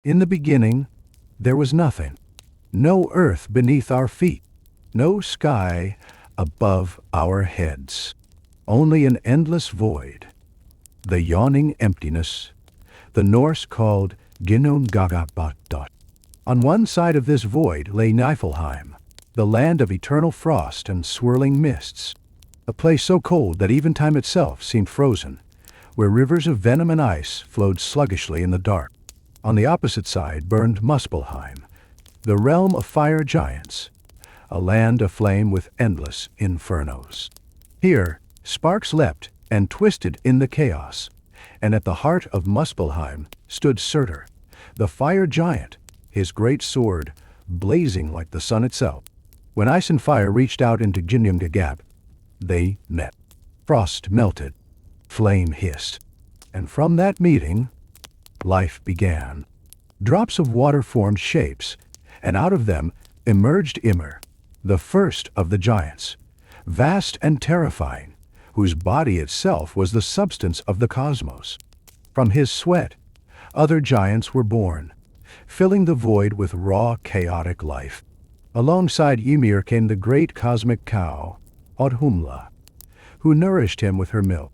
In the beginning, there was nothing. No earth beneath our feet. No sky above our heads. Only an endless void. The yawning emptiness, the Norse called Ginnungagabot. On one side of this void lay Niflheim, the land of eternal frost and swirling mists, a place so cold that even time itself seemed frozen, where rivers of venom and ice flowed sluggishly in the dark. On the opposite side burned Muspelheim, the realm of fire giants, a land aflame with endless infernos. Here, sparks leapt and twisted in the chaos, and at the heart of Muspelheim stood Surtur, the fire giant, his great sword blazing like the sun itself. When ice and fire reached out into Ginnungagap, they met. Frost melted, flame hissed, and from that meeting, life began. Drops of water formed shapes, and out of them emerged Immer, the first of the giants, vast and terrifying, whose body itself was the substance of the cosmos. From his sweat, other giants were born, filling the void with raw, chaotic life. Alongside Ymir came the great cosmic cow, Audhumla, who nourished him with her milk.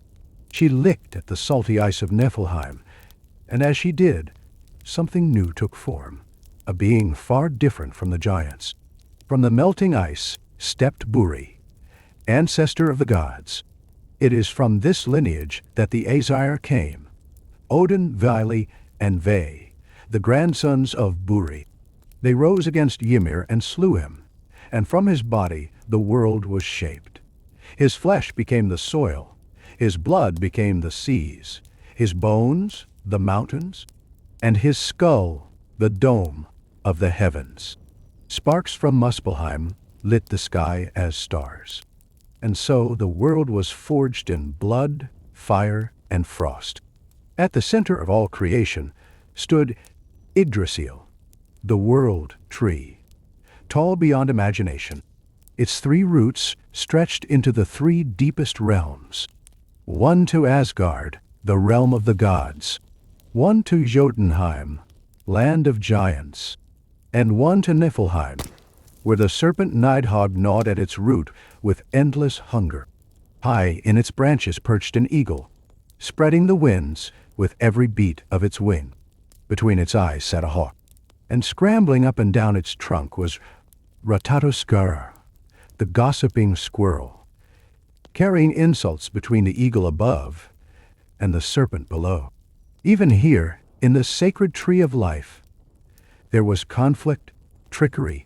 She licked at the salty ice of Niflheim, and as she did, something new took form, a being far different from the giants. From the melting ice stepped Buri, ancestor of the gods. It is from this lineage that the Aesir came, Odin, Vili, and Ve, the grandsons of Buri. They rose against Ymir and slew him, and from his body the world was shaped. His flesh became the soil, his blood became the seas, his bones the mountains, and his skull the dome of the heavens. Sparks from Muspelheim lit the sky as stars. And so the world was forged in blood, fire, and frost. At the center of all creation stood Yggdrasil, the world tree, tall beyond imagination. Its 3 roots stretched into the 3 deepest realms. One to Asgard, the realm of the gods, one to Jotunheim, land of giants, and one to Niflheim, where the serpent Nidhogg gnawed at its root with endless hunger. High in its branches perched an eagle, spreading the winds with every beat of its wing. Between its eyes sat a hawk, and scrambling up and down its trunk was Ratatoskara, the gossiping squirrel, carrying insults between the eagle above and the serpent below. Even here, in the sacred tree of life, there was conflict, trickery,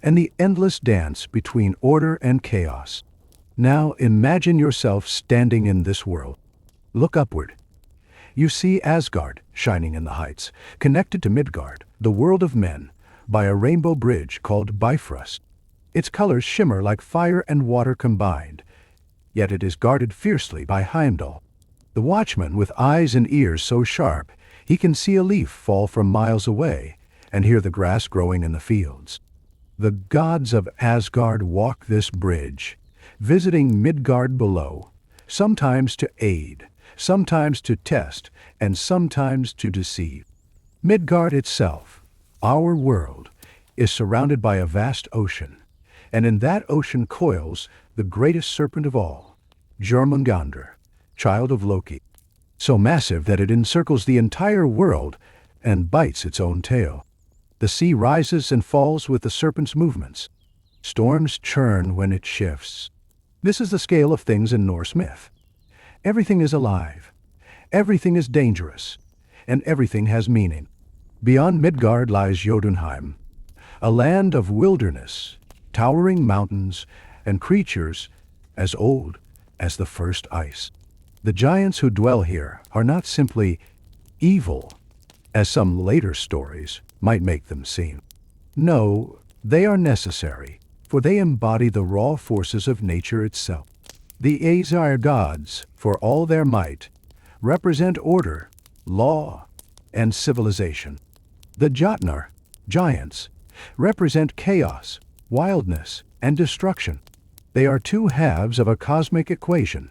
and the endless dance between order and chaos. Now imagine yourself standing in this world. Look upward. You see Asgard shining in the heights, connected to Midgard, the world of men, by a rainbow bridge called Bifrost. Its colors shimmer like fire and water combined, yet it is guarded fiercely by Heimdall, the watchman with eyes and ears so sharp he can see a leaf fall from miles away and hear the grass growing in the fields. The gods of Asgard walk this bridge, visiting Midgard below, sometimes to aid, sometimes to test, and sometimes to deceive. Midgard itself, our world, is surrounded by a vast ocean, and in that ocean coils the greatest serpent of all, Jormungandr, child of Loki, so massive that it encircles the entire world and bites its own tail. The sea rises and falls with the serpent's movements. Storms churn when it shifts. This is the scale of things in Norse myth. Everything is alive, everything is dangerous, and everything has meaning. Beyond Midgard lies Jotunheim, a land of wilderness, towering mountains, and creatures as old as the first ice. The giants who dwell here are not simply evil, as some later stories might make them seem. No, they are necessary, for they embody the raw forces of nature itself. The Aesir gods, for all their might, represent order, law, and civilization. The Jotnar, giants, represent chaos, wildness, and destruction. They are 2 halves of a cosmic equation,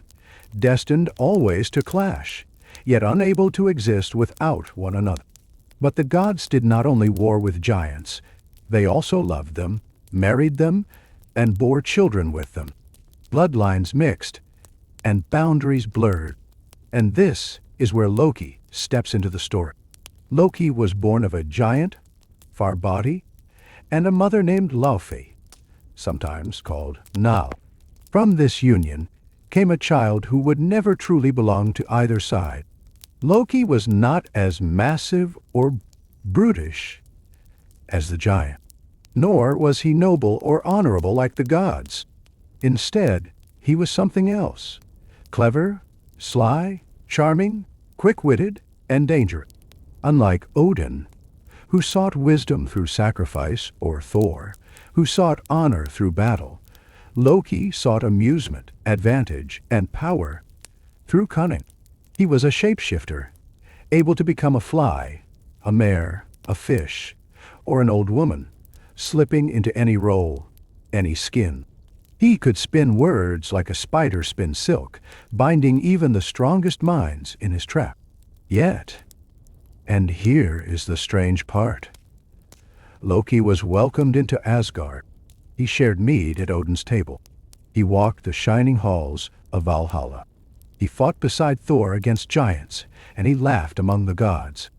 destined always to clash, yet unable to exist without one another. But the gods did not only war with giants, they also loved them, married them, and bore children with them. Bloodlines mixed, and boundaries blurred. And this is where Loki steps into the story. Loki was born of a giant, Farbati, and a mother named Laufey, sometimes called Null. From this union came a child who would never truly belong to either side. Loki was not as massive or brutish as the giant, nor was he noble or honorable like the gods. Instead, he was something else: clever, sly, charming, quick-witted, and dangerous. Unlike Odin, who sought wisdom through sacrifice, or Thor, who sought honor through battle, Loki sought amusement, advantage, and power through cunning. He was a shapeshifter, able to become a fly, a mare, a fish, or an old woman, slipping into any role, any skin. He could spin words like a spider spins silk, binding even the strongest minds in his trap. Yet, and here is the strange part, Loki was welcomed into Asgard. He shared mead at Odin's table. He walked the shining halls of Valhalla. He fought beside Thor against giants, and he laughed among the gods.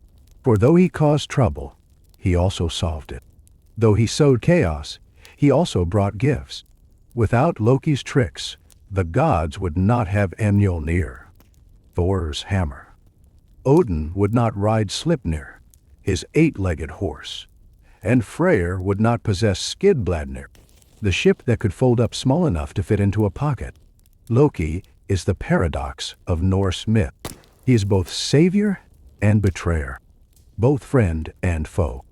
For though he caused trouble, he also solved it. Though he sowed chaos, he also brought gifts. Without Loki's tricks, the gods would not have Mjolnir, Thor's hammer. Odin would not ride Sleipnir, his 8-legged horse, and Freyr would not possess Skidbladnir, the ship that could fold up small enough to fit into a pocket. Loki is the paradox of Norse myth. He is both savior and betrayer, both friend and foe.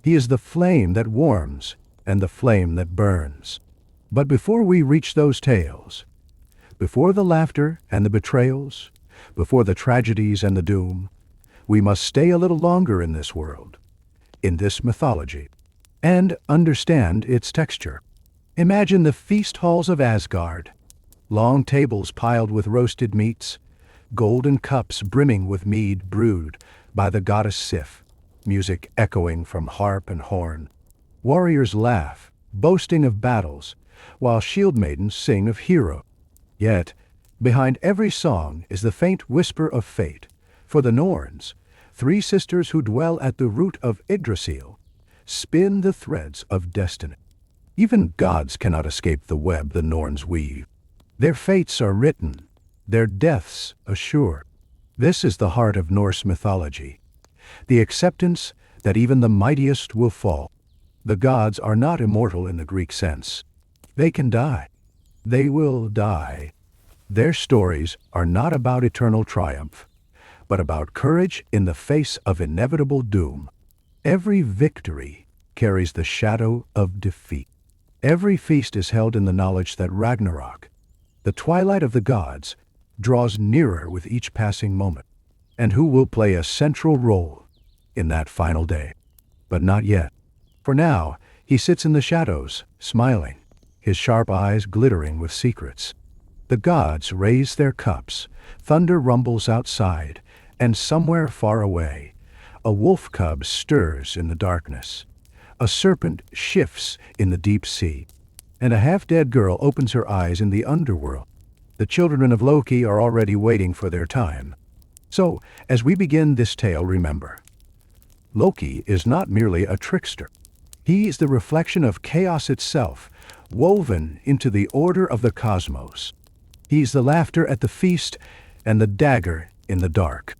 He is the flame that warms and the flame that burns. But before we reach those tales, before the laughter and the betrayals, before the tragedies and the doom, we must stay a little longer in this world, in this mythology, and understand its texture. Imagine the feast halls of Asgard, long tables piled with roasted meats, golden cups brimming with mead brewed by the goddess Sif, music echoing from harp and horn. Warriors laugh, boasting of battles, while shield maidens sing of heroes. Yet, behind every song is the faint whisper of fate. For the Norns, 3 sisters who dwell at the root of Yggdrasil, spin the threads of destiny. Even gods cannot escape the web the Norns weave. Their fates are written, their deaths assured. This is the heart of Norse mythology, the acceptance that even the mightiest will fall. The gods are not immortal in the Greek sense. They can die. They will die. Their stories are not about eternal triumph, but about courage in the face of inevitable doom. Every victory carries the shadow of defeat. Every feast is held in the knowledge that Ragnarok, the twilight of the gods, draws nearer with each passing moment. And who will play a central role in that final day? But not yet. For now, he sits in the shadows, smiling, his sharp eyes glittering with secrets. The gods raise their cups, thunder rumbles outside, and somewhere far away, a wolf cub stirs in the darkness. A serpent shifts in the deep sea, and a half-dead girl opens her eyes in the underworld. The children of Loki are already waiting for their time. So, as we begin this tale, remember, Loki is not merely a trickster. He is the reflection of chaos itself, woven into the order of the cosmos. He's the laughter at the feast and the dagger in the dark.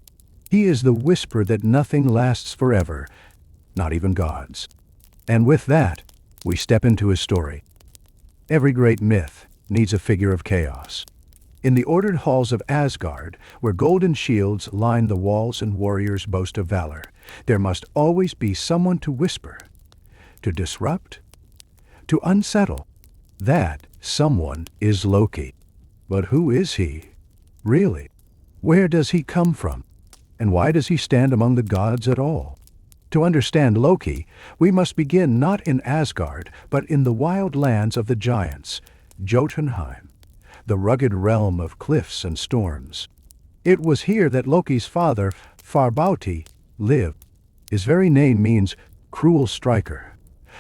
He is the whisper that nothing lasts forever, not even gods. And with that, we step into his story. Every great myth needs a figure of chaos. In the ordered halls of Asgard, where golden shields line the walls and warriors boast of valor, there must always be someone to whisper, to disrupt, to unsettle. That someone is Loki. But who is he, really? Where does he come from? And why does he stand among the gods at all? To understand Loki, we must begin not in Asgard, but in the wild lands of the giants, Jotunheim, the rugged realm of cliffs and storms. It was here that Loki's father, Farbauti, lived. His very name means cruel striker,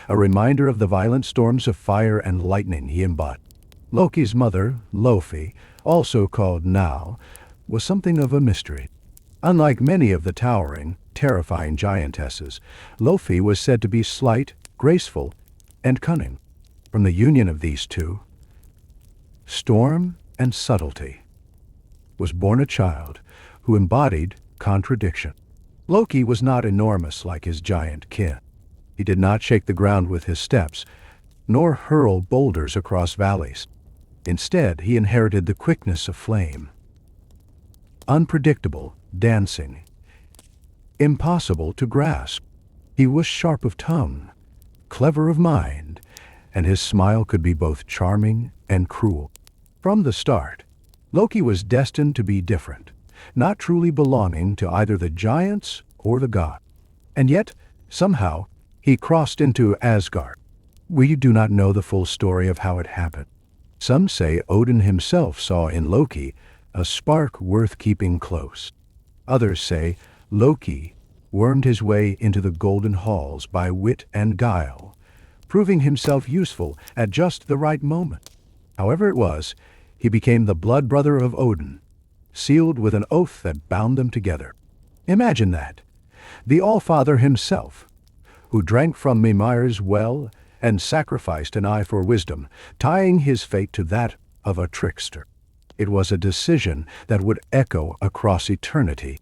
a reminder of the violent storms of fire and lightning he embodied. Loki's mother, Lofi, also called Now, was something of a mystery. Unlike many of the towering, terrifying giantesses, Lofi was said to be slight, graceful, and cunning. From the union of these two, storm and subtlety, was born a child who embodied contradiction. Loki was not enormous like his giant kin. He did not shake the ground with his steps, nor hurl boulders across valleys. Instead, he inherited the quickness of flame. Unpredictable, dancing, impossible to grasp. He was sharp of tongue, clever of mind, and his smile could be both charming and cruel. From the start, Loki was destined to be different, not truly belonging to either the giants or the god. And yet, somehow, he crossed into Asgard. We do not know the full story of how it happened. Some say Odin himself saw in Loki a spark worth keeping close. Others say Loki wormed his way into the golden halls by wit and guile, proving himself useful at just the right moment. However it was, he became the blood brother of Odin, sealed with an oath that bound them together. Imagine that. The All-Father himself, who drank from Mimir's well and sacrificed an eye for wisdom, tying his fate to that of a trickster. It was a decision that would echo across eternity.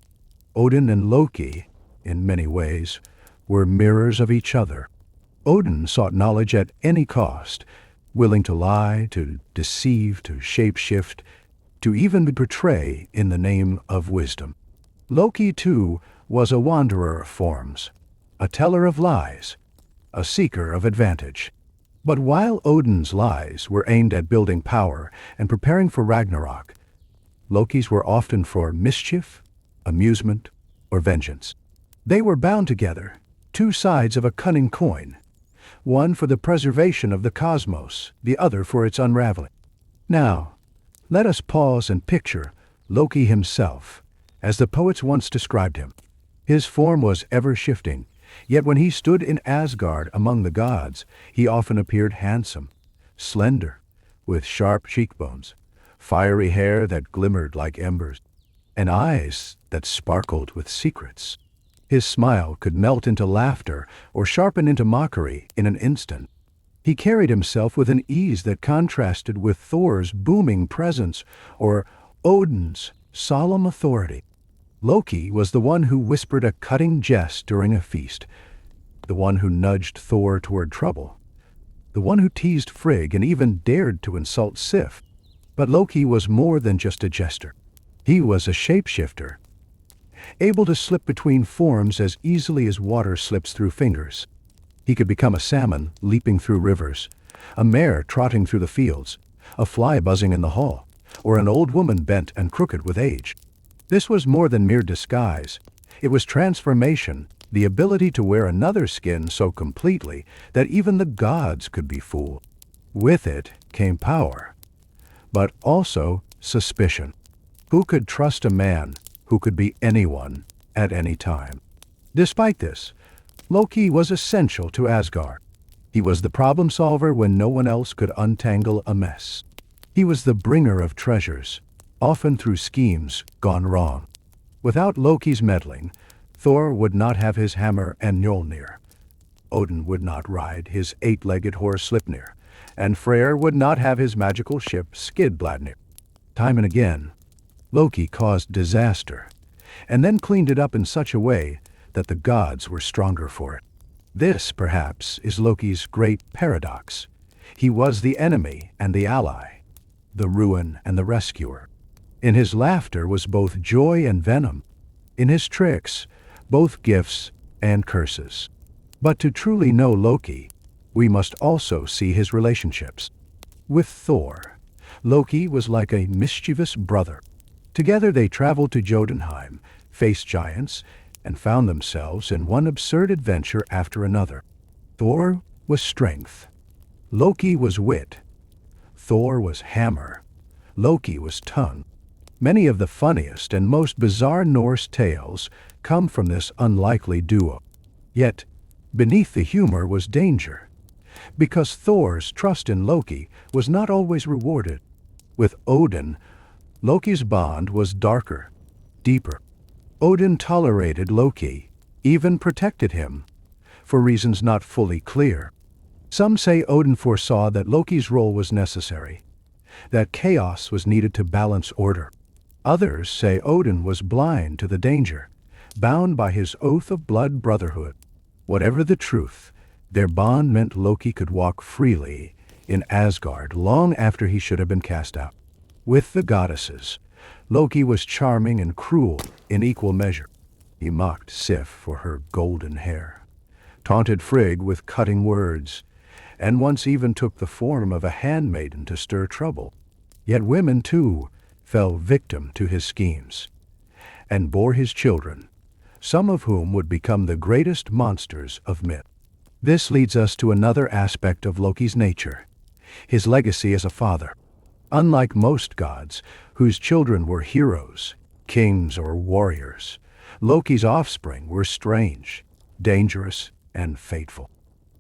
Odin and Loki, in many ways, were mirrors of each other. Odin sought knowledge at any cost, willing to lie, to deceive, to shape-shift, to even betray in the name of wisdom. Loki, too, was a wanderer of forms, a teller of lies, a seeker of advantage. But while Odin's lies were aimed at building power and preparing for Ragnarok, Loki's were often for mischief, amusement, or vengeance. They were bound together, two sides of a cunning coin, one for the preservation of the cosmos, the other for its unraveling. Now, let us pause and picture Loki himself, as the poets once described him. His form was ever-shifting, yet when he stood in Asgard among the gods, he often appeared handsome, slender, with sharp cheekbones, fiery hair that glimmered like embers, and eyes that sparkled with secrets. His smile could melt into laughter or sharpen into mockery in an instant. He carried himself with an ease that contrasted with Thor's booming presence or Odin's solemn authority. Loki was the one who whispered a cutting jest during a feast, the one who nudged Thor toward trouble, the one who teased Frigg and even dared to insult Sif. But Loki was more than just a jester. He was a shapeshifter, able to slip between forms as easily as water slips through fingers. He could become a salmon leaping through rivers, a mare trotting through the fields, a fly buzzing in the hall, or an old woman bent and crooked with age. This was more than mere disguise. It was transformation, the ability to wear another skin so completely that even the gods could be fooled. With it came power, but also suspicion. Who could trust a man who could be anyone at any time? Despite this, Loki was essential to Asgard. He was the problem solver when no one else could untangle a mess. He was the bringer of treasures, often through schemes gone wrong. Without Loki's meddling, Thor would not have his hammer and Mjolnir. Odin would not ride his eight-legged horse Sleipnir, and Freyr would not have his magical ship Skidbladnir. Time and again, Loki caused disaster, and then cleaned it up in such a way that the gods were stronger for it. This, perhaps, is Loki's great paradox. He was the enemy and the ally, the ruin and the rescuer. In his laughter was both joy and venom. In his tricks, both gifts and curses. But to truly know Loki, we must also see his relationships. With Thor, Loki was like a mischievous brother. Together they traveled to Jotunheim, faced giants, and found themselves in one absurd adventure after another. Thor was strength. Loki was wit. Thor was hammer. Loki was tongue. Many of the funniest and most bizarre Norse tales come from this unlikely duo. Yet, beneath the humor was danger, because Thor's trust in Loki was not always rewarded. With Odin, Loki's bond was darker, deeper. Odin tolerated Loki, even protected him, for reasons not fully clear. Some say Odin foresaw that Loki's role was necessary, that chaos was needed to balance order. Others say Odin was blind to the danger, bound by his oath of blood brotherhood. Whatever the truth, their bond meant Loki could walk freely in Asgard long after he should have been cast out. With the goddesses, Loki was charming and cruel in equal measure. He mocked Sif for her golden hair, taunted Frigg with cutting words, and once even took the form of a handmaiden to stir trouble. Yet women, too, fell victim to his schemes, and bore his children, some of whom would become the greatest monsters of myth. This leads us to another aspect of Loki's nature, his legacy as a father. Unlike most gods, whose children were heroes, kings, or warriors, Loki's offspring were strange, dangerous, and fateful.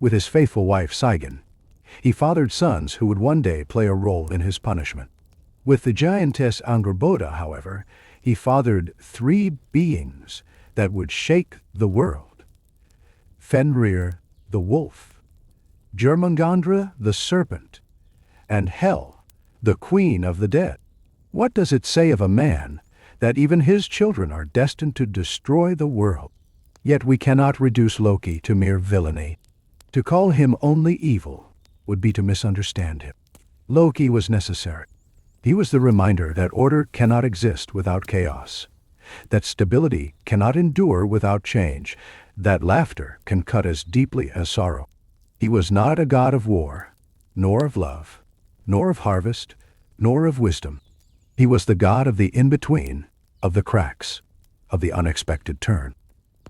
With his faithful wife Sigyn, he fathered sons who would one day play a role in his punishment. With the giantess Angrboda, however, he fathered three beings that would shake the world: Fenrir the wolf, Jörmungandr the serpent, and Hel, the queen of the dead. What does it say of a man that even his children are destined to destroy the world? Yet we cannot reduce Loki to mere villainy. To call him only evil would be to misunderstand him. Loki was necessary. He was the reminder that order cannot exist without chaos, that stability cannot endure without change, that laughter can cut as deeply as sorrow. He was not a god of war, nor of love, nor of harvest, nor of wisdom. He was the god of the in-between, of the cracks, of the unexpected turn.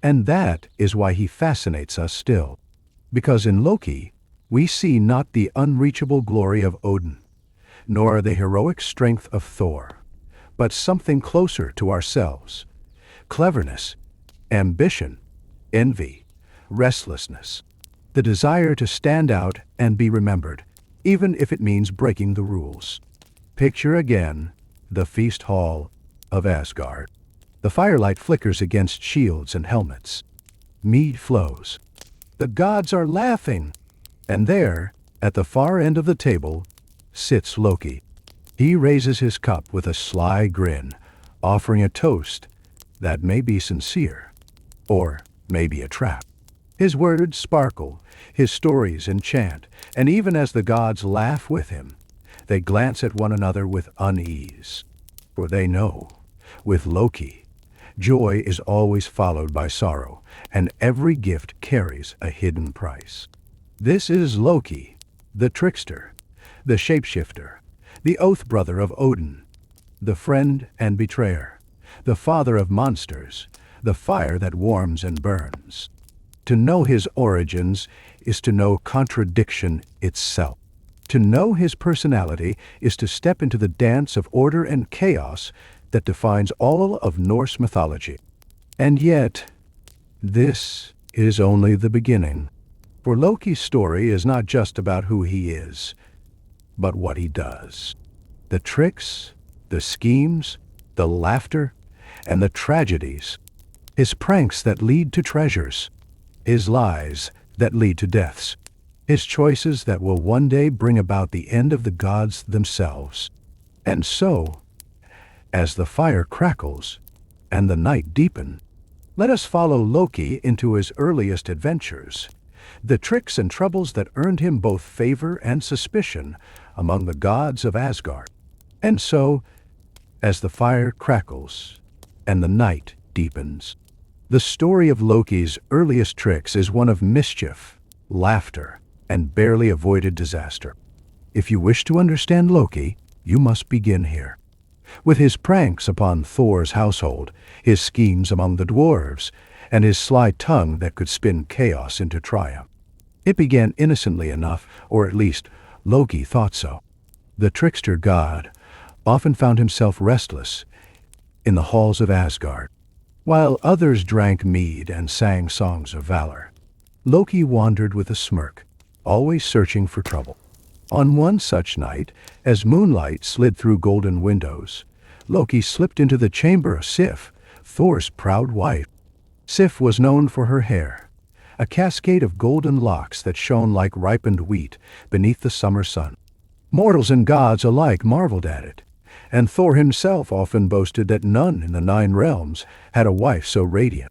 And that is why he fascinates us still. Because in Loki, we see not the unreachable glory of Odin, nor the heroic strength of Thor, but something closer to ourselves: cleverness, ambition, envy, restlessness, the desire to stand out and be remembered, even if it means breaking the rules. Picture again the feast hall of Asgard. The firelight flickers against shields and helmets. Mead flows. The gods are laughing. And there, at the far end of the table, sits Loki. He raises his cup with a sly grin, offering a toast that may be sincere, or may be a trap. His words sparkle, his stories enchant, and even as the gods laugh with him, they glance at one another with unease. For they know, with Loki, joy is always followed by sorrow, and every gift carries a hidden price. This is Loki, the trickster, the shapeshifter, the oath brother of Odin, the friend and betrayer, the father of monsters, the fire that warms and burns. To know his origins is to know contradiction itself. To know his personality is to step into the dance of order and chaos that defines all of Norse mythology. And yet, this is only the beginning. For Loki's story is not just about who he is, but what he does. The tricks, the schemes, the laughter, and the tragedies. His pranks that lead to treasures. His lies that lead to deaths. His choices that will one day bring about the end of the gods themselves. And so, as the fire crackles and the night deepens, let us follow Loki into his earliest adventures, the tricks and troubles that earned him both favor and suspicion among the gods of Asgard. And so, as the fire crackles and the night deepens, the story of Loki's earliest tricks is one of mischief, laughter, and barely avoided disaster. If you wish to understand Loki, you must begin here. With his pranks upon Thor's household, his schemes among the dwarves, and his sly tongue that could spin chaos into triumph. It began innocently enough, or at least Loki thought so. The trickster god often found himself restless in the halls of Asgard, while others drank mead and sang songs of valor. Loki wandered with a smirk, always searching for trouble. On one such night, as moonlight slid through golden windows, Loki slipped into the chamber of Sif, Thor's proud wife. Sif was known for her hair, a cascade of golden locks that shone like ripened wheat beneath the summer sun. Mortals and gods alike marveled at it, and Thor himself often boasted that none in the 9 realms had a wife so radiant.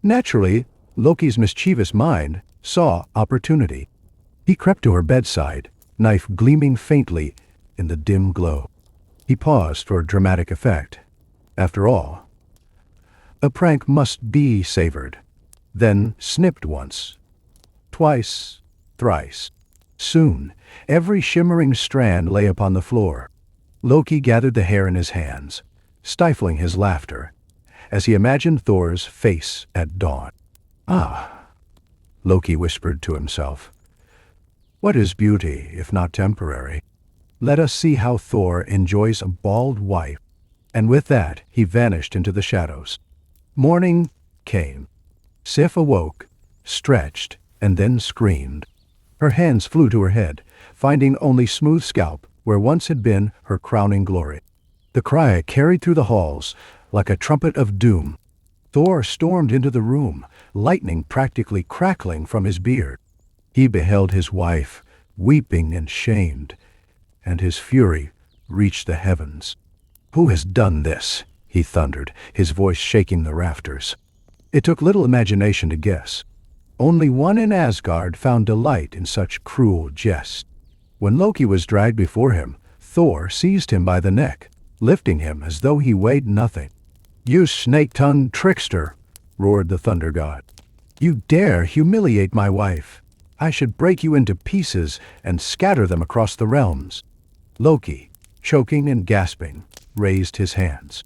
Naturally, Loki's mischievous mind saw opportunity. He crept to her bedside, knife gleaming faintly in the dim glow. He paused for dramatic effect. After all, a prank must be savored. Then snipped once, twice, thrice. Soon, every shimmering strand lay upon the floor. Loki gathered the hair in his hands, stifling his laughter, as he imagined Thor's face at dawn. "Ah," Loki whispered to himself. "What is beauty, if not temporary? Let us see how Thor enjoys a bald wife." And with that, he vanished into the shadows. Morning came. Sif awoke, stretched, and then screamed. Her hands flew to her head, finding only smooth scalp where once had been her crowning glory. The cry carried through the halls like a trumpet of doom. Thor stormed into the room, lightning practically crackling from his beard. He beheld his wife, weeping and shamed, and his fury reached the heavens. "Who has done this?" he thundered, his voice shaking the rafters. It took little imagination to guess. Only one in Asgard found delight in such cruel jest. When Loki was dragged before him, Thor seized him by the neck, lifting him as though he weighed nothing. "You snake-tongued trickster!" roared the thunder god. "You dare humiliate my wife! I should break you into pieces and scatter them across the realms." Loki, choking and gasping, raised his hands.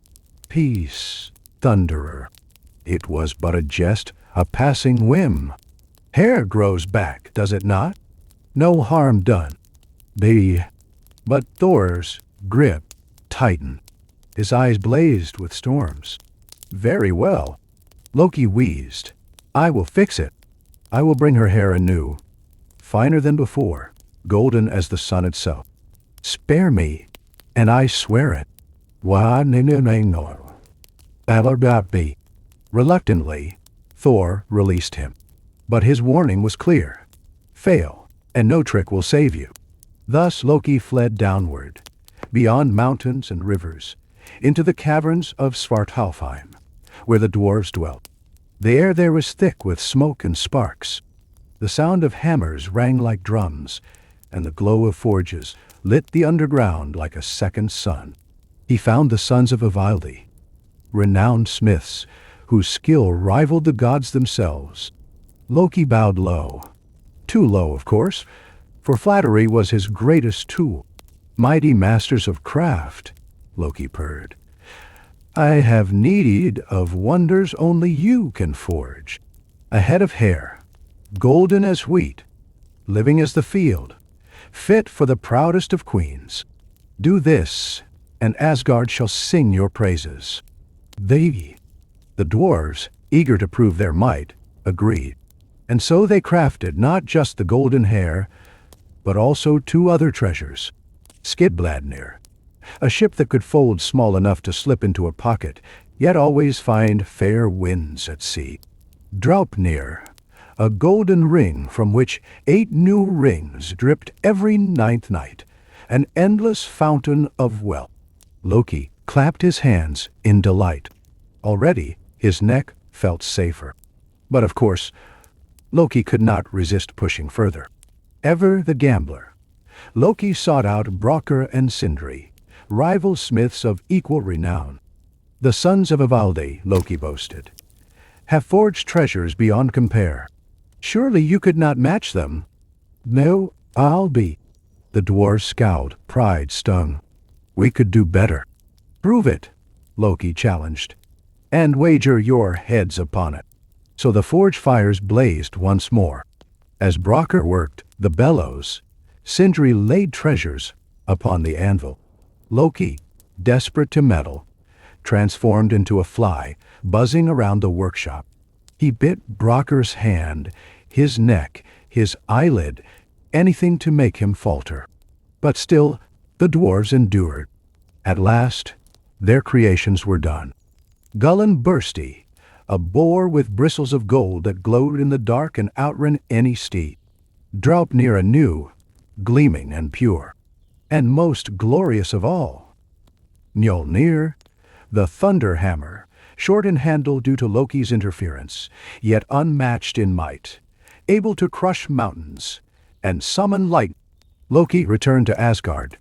"Peace, Thunderer. It was but a jest, a passing whim. Hair grows back, does it not? No harm done. But Thor's grip tightened. His eyes blazed with storms. "Very well," Loki wheezed. "I will fix it. I will bring her hair anew, finer than before, golden as the sun itself. Spare me, and I swear it." Reluctantly, Thor released him. But his warning was clear. Fail, and no trick will save you. Thus Loki fled downward, beyond mountains and rivers, into the caverns of Svartalfheim, where the dwarves dwelt. The air there was thick with smoke and sparks. The sound of hammers rang like drums, and the glow of forges lit the underground like a second sun. He found the sons of Ivaldi, renowned smiths, whose skill rivaled the gods themselves. Loki bowed low. Too low, of course, for flattery was his greatest tool. "Mighty masters of craft," Loki purred, "I have need of wonders only you can forge. A head of hair, golden as wheat, living as the field, fit for the proudest of queens. Do this, and Asgard shall sing your praises." The dwarves, eager to prove their might, agreed. And so they crafted not just the golden hair, but also 2 other treasures. Skidbladnir, a ship that could fold small enough to slip into a pocket, yet always find fair winds at sea. Draupnir, a golden ring from which 8 new rings dripped every 9th night, an endless fountain of wealth. Loki clapped his hands in delight. Already, his neck felt safer. But of course, Loki could not resist pushing further. Ever the gambler, Loki sought out Brokkr and Sindri, rival smiths of equal renown. "The sons of Ivaldi," Loki boasted, "have forged treasures beyond compare. Surely you could not match them." "No, I'll be." The dwarves scowled, pride stung. "We could do better." "Prove it," Loki challenged, "and wager your heads upon it." So the forge fires blazed once more. As Brokkr worked the bellows, Sindri laid treasures upon the anvil. Loki, desperate to meddle, transformed into a fly, buzzing around the workshop. He bit Brokkr's hand, his neck, his eyelid, anything to make him falter. But still, the dwarves endured. At last, their creations were done. Gullinbursty, a boar with bristles of gold that glowed in the dark and outran any steed. Draupnir anew, gleaming and pure. And most glorious of all, Mjolnir, the thunder hammer, short in handle due to Loki's interference, yet unmatched in might, able to crush mountains and summon light. Loki returned to Asgard,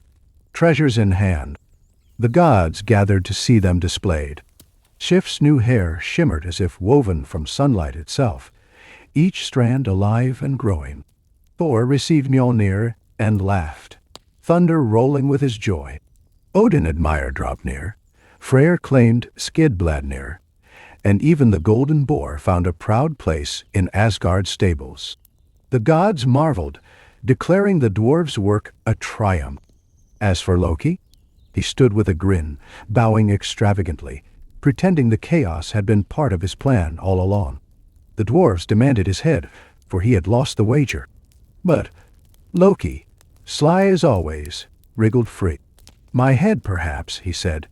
treasures in hand. The gods gathered to see them displayed. Sif's new hair shimmered as if woven from sunlight itself, each strand alive and growing. Thor received Mjolnir and laughed, thunder rolling with his joy. Odin admired Draupnir, Freyr claimed Skidbladnir, and even the golden boar found a proud place in Asgard's stables. The gods marveled, declaring the dwarves' work a triumph. As for Loki, he stood with a grin, bowing extravagantly, pretending the chaos had been part of his plan all along. The dwarves demanded his head, for he had lost the wager. But Loki, sly as always, wriggled free. "My head, perhaps," he said,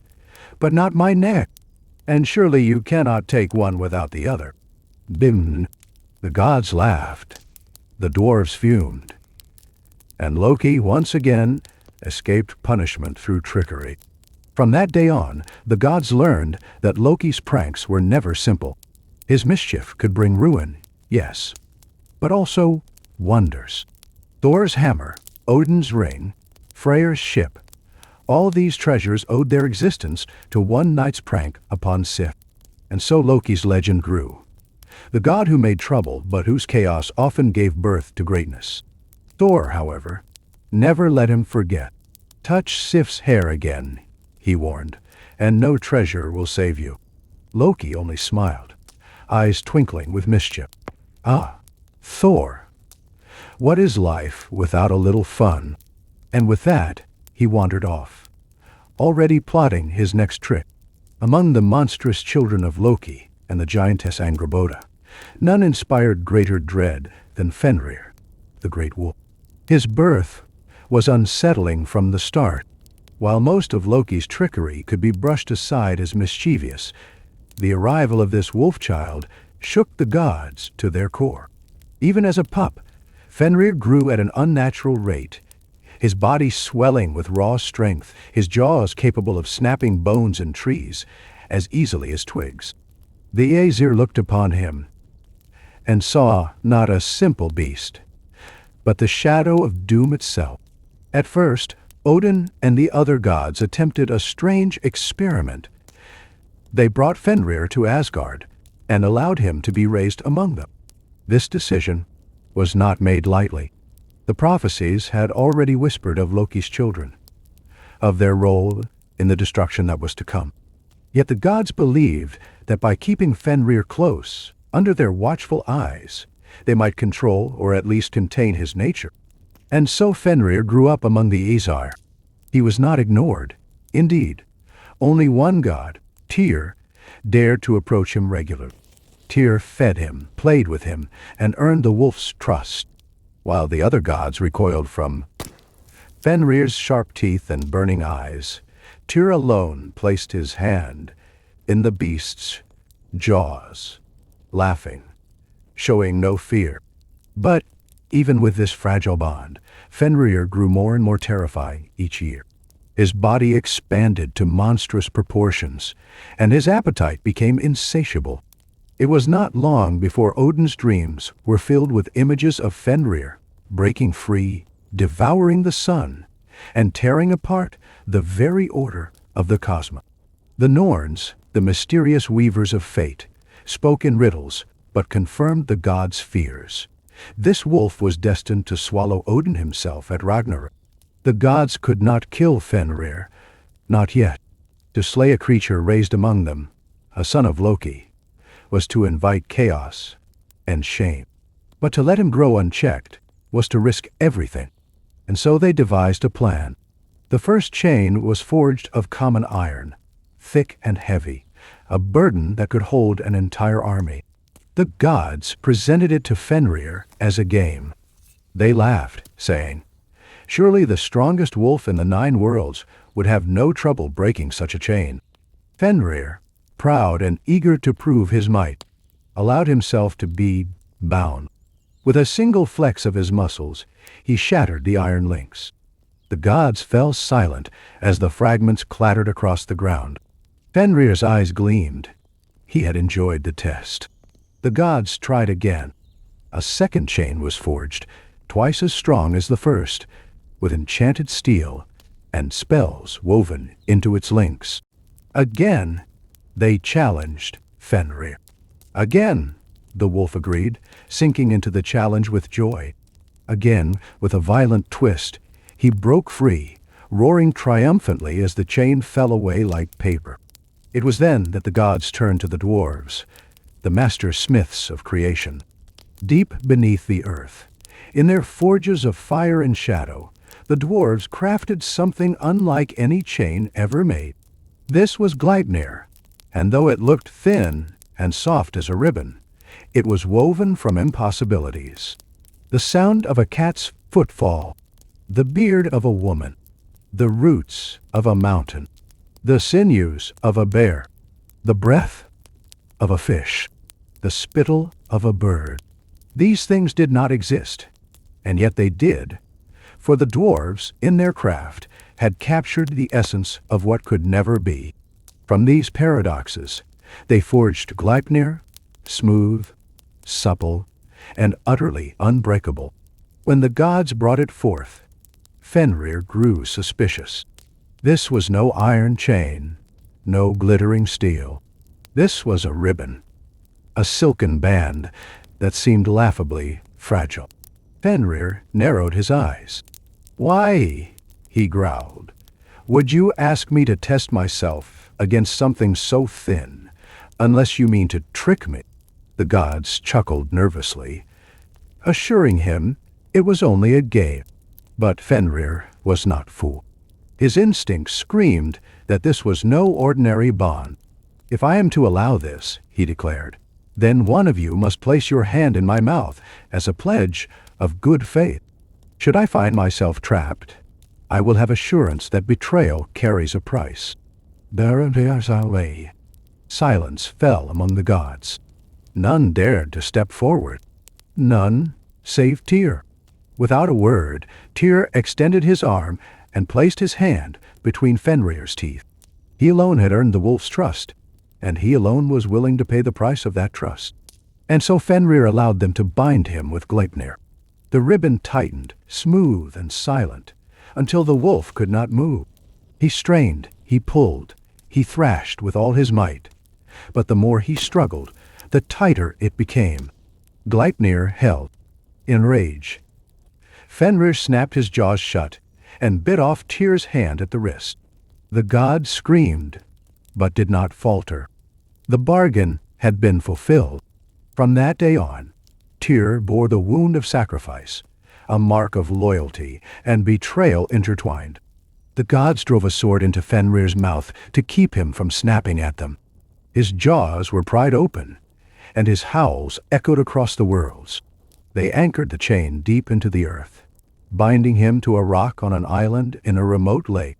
"but not my neck. And surely you cannot take one without the other." Bim! The gods laughed. The dwarves fumed. And Loki once again escaped punishment through trickery. From that day on, the gods learned that Loki's pranks were never simple. His mischief could bring ruin, yes, but also wonders. Thor's hammer, Odin's ring, Freyr's ship, all these treasures owed their existence to one night's prank upon Sif. And so Loki's legend grew. The god who made trouble, but whose chaos often gave birth to greatness. Thor, however, never let him forget. "Touch Sif's hair again," he warned, "and no treasure will save you." Loki only smiled, eyes twinkling with mischief. Ah, Thor! What is life without a little fun? And with that, he wandered off, already plotting his next trick. Among the monstrous children of Loki and the giantess Angrboda, none inspired greater dread than Fenrir, the great wolf. His birth was unsettling from the start. While most of Loki's trickery could be brushed aside as mischievous, the arrival of this wolf child shook the gods to their core. Even as a pup, Fenrir grew at an unnatural rate, his body swelling with raw strength, his jaws capable of snapping bones and trees as easily as twigs. The Aesir looked upon him and saw not a simple beast, but the shadow of doom itself. At first, Odin and the other gods attempted a strange experiment. They brought Fenrir to Asgard and allowed him to be raised among them. This decision was not made lightly. The prophecies had already whispered of Loki's children, of their role in the destruction that was to come. Yet the gods believed that by keeping Fenrir close, under their watchful eyes, they might control or at least contain his nature. And so Fenrir grew up among the Aesir. He was not ignored. Indeed, only one god, Tyr, dared to approach him regularly. Tyr fed him, played with him, and earned the wolf's trust, while the other gods recoiled from Fenrir's sharp teeth and burning eyes. Tyr alone placed his hand in the beast's jaws, laughing, showing no fear. But even with this fragile bond, Fenrir grew more and more terrifying each year. His body expanded to monstrous proportions, and his appetite became insatiable. It was not long before Odin's dreams were filled with images of Fenrir breaking free, devouring the sun, and tearing apart the very order of the cosmos. The Norns, the mysterious weavers of fate, spoke in riddles but confirmed the gods' fears. This wolf was destined to swallow Odin himself at Ragnarök. The gods could not kill Fenrir, not yet. To slay a creature raised among them, a son of Loki, was to invite chaos and shame. But to let him grow unchecked was to risk everything. And so they devised a plan. The first chain was forged of common iron, thick and heavy, a burden that could hold an entire army. The gods presented it to Fenrir as a game. They laughed, saying, "Surely the strongest wolf in the 9 worlds would have no trouble breaking such a chain." Fenrir, proud and eager to prove his might, allowed himself to be bound. With a single flex of his muscles, he shattered the iron links. The gods fell silent as the fragments clattered across the ground. Fenrir's eyes gleamed. He had enjoyed the test. The gods tried again. A second chain was forged, twice as strong as the first, with enchanted steel and spells woven into its links. Again, they challenged Fenrir. Again, the wolf agreed, sinking into the challenge with joy. Again, with a violent twist, he broke free, roaring triumphantly as the chain fell away like paper. It was then that the gods turned to the dwarves, the master smiths of creation. Deep beneath the earth, in their forges of fire and shadow, the dwarves crafted something unlike any chain ever made. This was Gleipnir, and though it looked thin and soft as a ribbon, it was woven from impossibilities. The sound of a cat's footfall, the beard of a woman, the roots of a mountain, the sinews of a bear, the breath of a fish, the spittle of a bird. These things did not exist, and yet they did, for the dwarves, in their craft, had captured the essence of what could never be. From these paradoxes, they forged Gleipnir, smooth, supple, and utterly unbreakable. When the gods brought it forth, Fenrir grew suspicious. This was no iron chain, no glittering steel. This was a ribbon, a silken band that seemed laughably fragile. Fenrir narrowed his eyes. "Why," he growled, "would you ask me to test myself against something so thin, unless you mean to trick me?" The gods chuckled nervously, assuring him it was only a game. But Fenrir was not fooled. His instincts screamed that this was no ordinary bond. "If I am to allow this," he declared, "then one of you must place your hand in my mouth as a pledge of good faith. Should I find myself trapped, I will have assurance that betrayal carries a price." Silence fell among the gods. None dared to step forward. None save Tyr. Without a word, Tyr extended his arm and placed his hand between Fenrir's teeth. He alone had earned the wolf's trust, and he alone was willing to pay the price of that trust. And so Fenrir allowed them to bind him with Gleipnir. The ribbon tightened, smooth and silent, until the wolf could not move. He strained, he pulled, he thrashed with all his might. But the more he struggled, the tighter it became. Gleipnir held. In rage, Fenrir snapped his jaws shut and bit off Tyr's hand at the wrist. The god screamed, but did not falter. The bargain had been fulfilled. From that day on, Tyr bore the wound of sacrifice, a mark of loyalty and betrayal intertwined. The gods drove a sword into Fenrir's mouth to keep him from snapping at them. His jaws were pried open, and his howls echoed across the worlds. They anchored the chain deep into the earth, binding him to a rock on an island in a remote lake.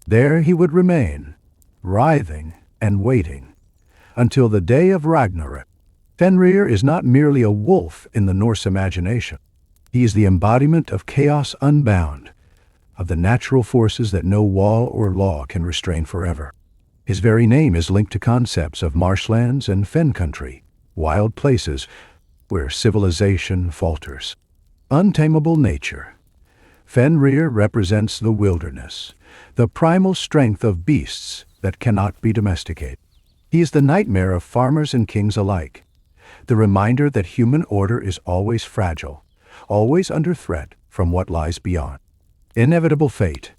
There he would remain, writhing and waiting, until the day of Ragnarok. Fenrir is not merely a wolf in the Norse imagination. He is the embodiment of chaos unbound, of the natural forces that no wall or law can restrain forever. His very name is linked to concepts of marshlands and fen country, wild places where civilization falters. Untamable nature. Fenrir represents the wilderness, the primal strength of beasts that cannot be domesticated. He is the nightmare of farmers and kings alike, the reminder that human order is always fragile, always under threat from what lies beyond. Inevitable fate.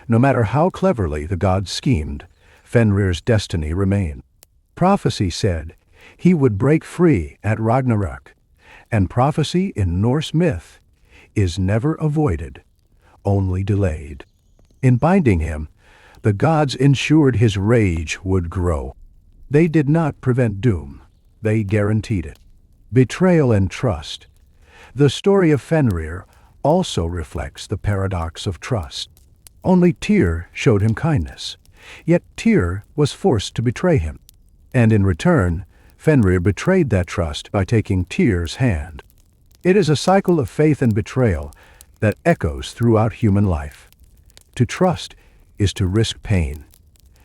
No matter how cleverly the gods schemed, Fenrir's destiny remained. Prophecy said he would break free at Ragnarok, and prophecy in Norse myth is never avoided, only delayed. In binding him, the gods ensured his rage would grow. They did not prevent doom, they guaranteed it. betrayal and trust. The story of Fenrir also reflects the paradox of trust. Only Tyr showed him kindness, yet Tyr was forced to betray him. And in return, Fenrir betrayed that trust by taking Tyr's hand. It is a cycle of faith and betrayal that echoes throughout human life. To trust is to risk pain,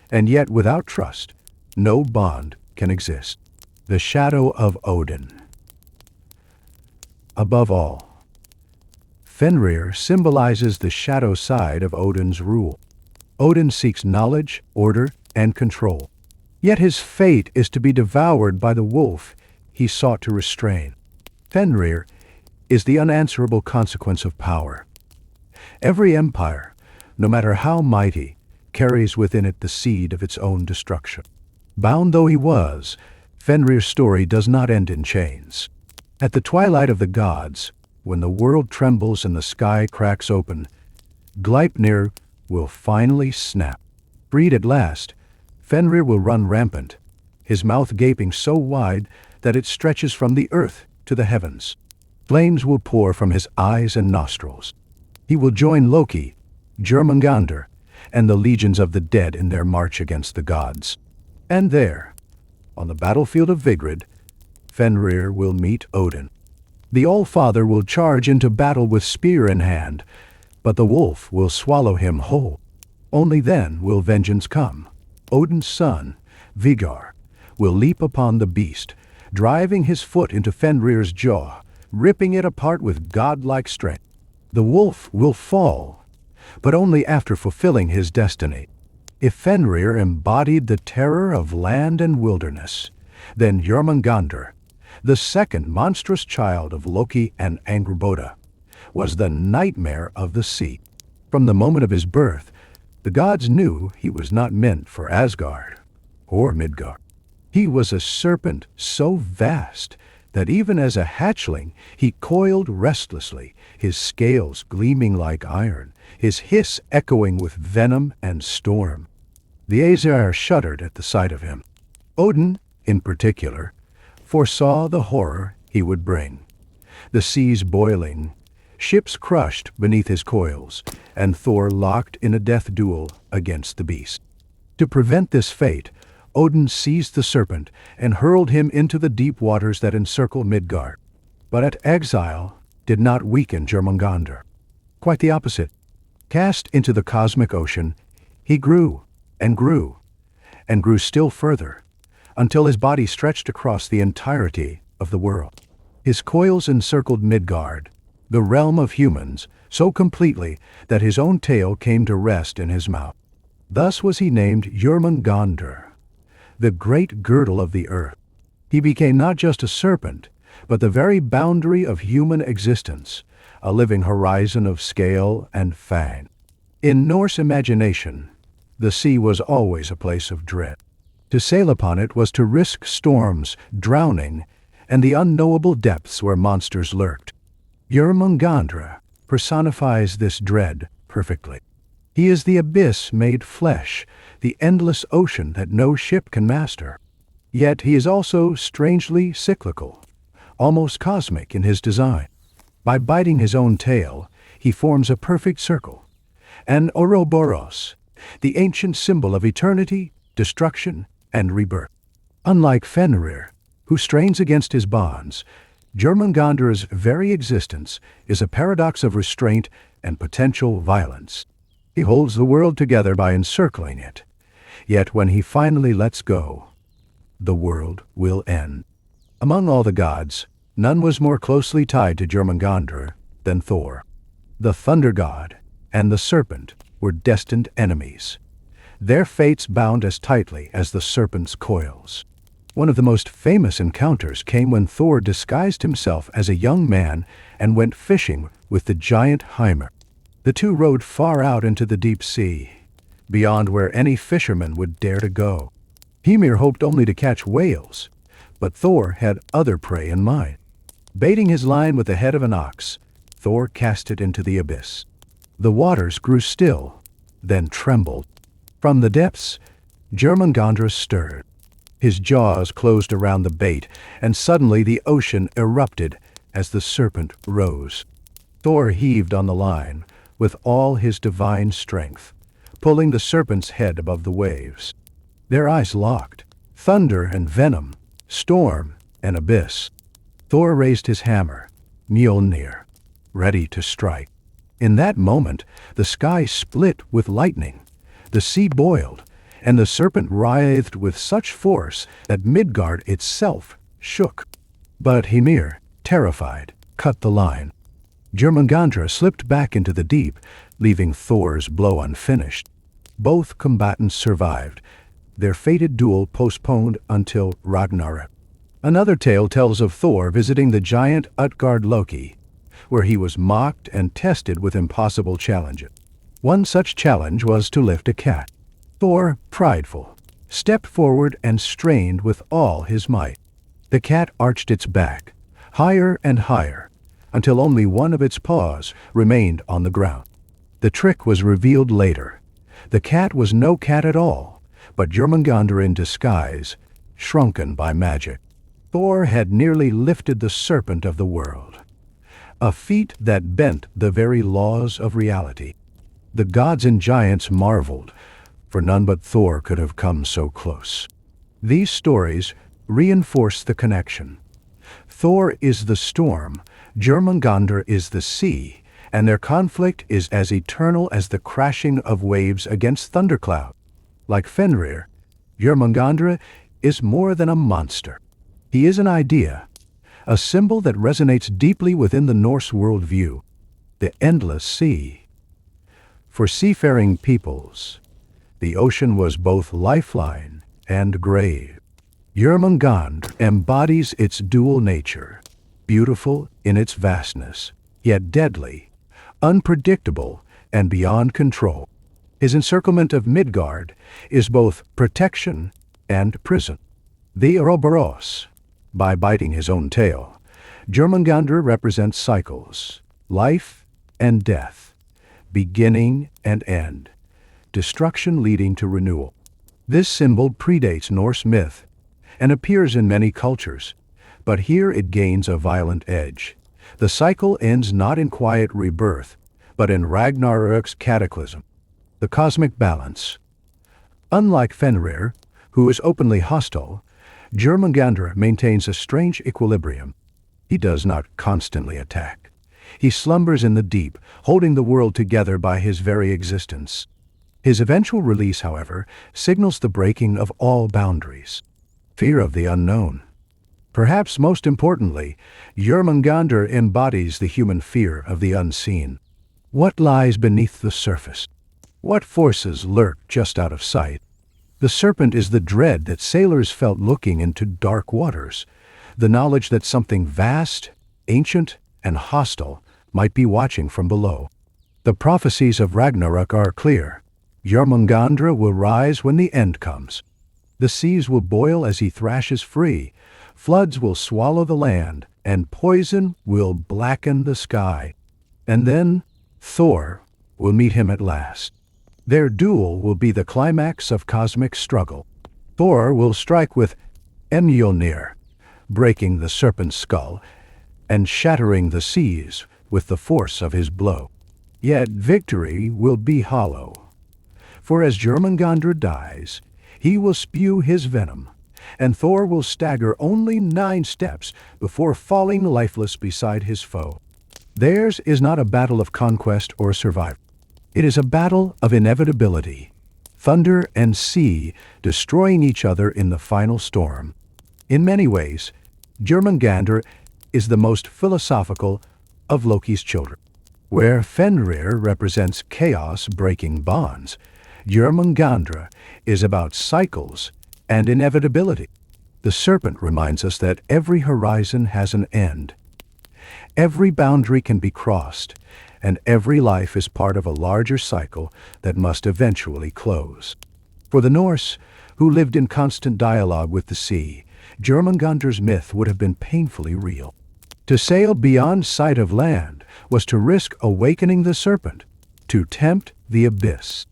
and yet without trust, no bond can exist. The shadow of Odin. Above all, Fenrir symbolizes the shadow side of Odin's rule. Odin seeks knowledge, order, and control. Yet his fate is to be devoured by the wolf he sought to restrain. Fenrir is the unanswerable consequence of power. Every empire, no matter how mighty, carries within it the seed of its own destruction. Bound though he was, Fenrir's story does not end in chains. At the twilight of the gods, when the world trembles and the sky cracks open, Gleipnir will finally snap. Freed at last, Fenrir will run rampant, his mouth gaping so wide that it stretches from the earth to the heavens. Flames will pour from his eyes and nostrils. He will join Loki, Jormungandr, and the legions of the dead in their march against the gods. And there, on the battlefield of Vigrid, Fenrir will meet Odin. The All-Father will charge into battle with spear in hand, but the wolf will swallow him whole. Only then will vengeance come. Odin's son, Vigar, will leap upon the beast, driving his foot into Fenrir's jaw, ripping it apart with godlike strength. The wolf will fall, but only after fulfilling his destiny. If Fenrir embodied the terror of land and wilderness, then Jormungandr, the second monstrous child of Loki and Angrboda, was the nightmare of the sea. From the moment of his birth, the gods knew he was not meant for Asgard or Midgard. He was a serpent so vast that even as a hatchling he coiled restlessly, his scales gleaming like iron, his hiss echoing with venom and storm. The Aesir shuddered at the sight of him. Odin, in particular, foresaw the horror he would bring. The seas boiling, ships crushed beneath his coils, and Thor locked in a death duel against the beast. To prevent this fate, Odin seized the serpent and hurled him into the deep waters that encircle Midgard. But at exile did not weaken Jormungandr. Quite the opposite. Cast into the cosmic ocean, he grew and grew and grew still further, until his body stretched across the entirety of the world. His coils encircled Midgard, the realm of humans, so completely that his own tail came to rest in his mouth. Thus was he named Jormungandr, the great girdle of the earth. He became not just a serpent, but the very boundary of human existence, a living horizon of scale and fang. In Norse imagination, the sea was always a place of dread. To sail upon it was to risk storms, drowning, and the unknowable depths where monsters lurked. Jormungandr personifies this dread perfectly. He is the abyss made flesh, the endless ocean that no ship can master. Yet he is also strangely cyclical, almost cosmic in his design. By biting his own tail, he forms a perfect circle, an Ouroboros, the ancient symbol of eternity, destruction, and rebirth. Unlike Fenrir, who strains against his bonds, Jormungandr's very existence is a paradox of restraint and potential violence. He holds the world together by encircling it, yet when he finally lets go, the world will end. Among all the gods, none was more closely tied to Jormungandr than Thor. The thunder god and the serpent were destined enemies, their fates bound as tightly as the serpent's coils. One of the most famous encounters came when Thor disguised himself as a young man and went fishing with the giant Hymir. The two rowed far out into the deep sea, beyond where any fisherman would dare to go. Hymir hoped only to catch whales, but Thor had other prey in mind. Baiting his line with the head of an ox, Thor cast it into the abyss. The waters grew still, then trembled. From the depths, Jormungandr stirred. His jaws closed around the bait, and suddenly the ocean erupted as the serpent rose. Thor heaved on the line with all his divine strength, pulling the serpent's head above the waves. Their eyes locked. Thunder and venom, storm and abyss. Thor raised his hammer, Mjolnir, ready to strike. In that moment, the sky split with lightning. The sea boiled, and the serpent writhed with such force that Midgard itself shook. But Hymir, terrified, cut the line. Jörmungandr slipped back into the deep, leaving Thor's blow unfinished. Both combatants survived, their fated duel postponed until Ragnarök. Another tale tells of Thor visiting the giant Utgard Loki, where he was mocked and tested with impossible challenges. One such challenge was to lift a cat. Thor, prideful, stepped forward and strained with all his might. The cat arched its back, higher and higher, until only one of its paws remained on the ground. The trick was revealed later. The cat was no cat at all, but Jörmungandr in disguise, shrunken by magic. Thor had nearly lifted the serpent of the world, a feat that bent the very laws of reality. The gods and giants marveled, for none but Thor could have come so close. These stories reinforce the connection. Thor is the storm, Jörmungandr is the sea, and their conflict is as eternal as the crashing of waves against thundercloud. Like Fenrir, Jörmungandr is more than a monster. He is an idea, a symbol that resonates deeply within the Norse worldview, the endless sea. For seafaring peoples, the ocean was both lifeline and grave. Jörmungandr embodies its dual nature, beautiful in its vastness, yet deadly, unpredictable, and beyond control. His encirclement of Midgard is both protection and prison. The Ouroboros, by biting his own tail, Jörmungandr represents cycles, life and death, beginning and end, destruction leading to renewal. This symbol predates Norse myth and appears in many cultures, but here it gains a violent edge. The cycle ends not in quiet rebirth, but in Ragnarök's cataclysm, the cosmic balance. Unlike Fenrir, who is openly hostile, Jörmungandr maintains a strange equilibrium. He does not constantly attack. He slumbers in the deep, holding the world together by his very existence. His eventual release, however, signals the breaking of all boundaries. Fear of the unknown. Perhaps most importantly, Jörmungandr embodies the human fear of the unseen. What lies beneath the surface? What forces lurk just out of sight? The serpent is the dread that sailors felt looking into dark waters, the knowledge that something vast, ancient, and hostile might be watching from below. The prophecies of Ragnarök are clear. Jörmungandr will rise when the end comes. The seas will boil as he thrashes free, floods will swallow the land, and poison will blacken the sky. And then Thor will meet him at last. Their duel will be the climax of cosmic struggle. Thor will strike with Mjolnir, breaking the serpent's skull and shattering the seas with the force of his blow. Yet victory will be hollow, for as Jörmungandr dies, he will spew his venom, and Thor will stagger only 9 steps before falling lifeless beside his foe. Theirs is not a battle of conquest or survival. It is a battle of inevitability, thunder and sea destroying each other in the final storm. In many ways, Jörmungandr is the most philosophical of Loki's children. Where Fenrir represents chaos breaking bonds, Jörmungandr is about cycles and inevitability. The serpent reminds us that every horizon has an end. Every boundary can be crossed, and every life is part of a larger cycle that must eventually close. For the Norse, who lived in constant dialogue with the sea, Jörmungandr's myth would have been painfully real. To sail beyond sight of land was to risk awakening the serpent, to tempt the abyss.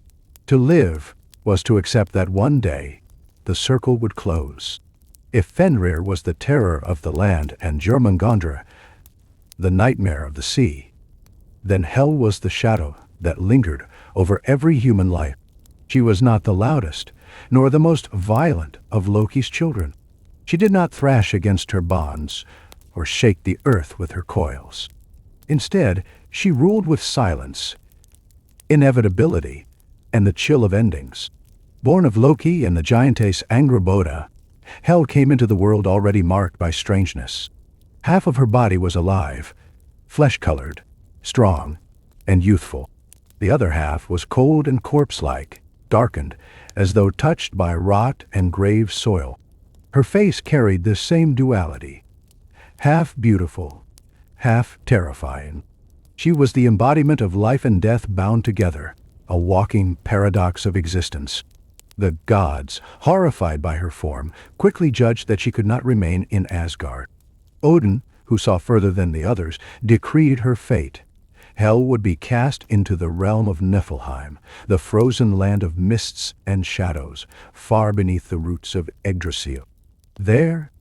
To live was to accept that one day the circle would close. If Fenrir was the terror of the land and Jormungandr the nightmare of the sea, then Hel was the shadow that lingered over every human life. She was not the loudest, nor the most violent of Loki's children. She did not thrash against her bonds or shake the earth with her coils. Instead, she ruled with silence, inevitability, and the chill of endings. Born of Loki and the giantess Angrboda, Hel came into the world already marked by strangeness. Half of her body was alive, flesh-colored, strong, and youthful. The other half was cold and corpse-like, darkened, as though touched by rot and grave soil. Her face carried this same duality, half beautiful, half terrifying. She was the embodiment of life and death bound together, a walking paradox of existence. The gods, horrified by her form, quickly judged that she could not remain in Asgard. Odin, who saw further than the others, decreed her fate. Hel would be cast into the realm of Niflheim, the frozen land of mists and shadows, far beneath the roots of Yggdrasil. There,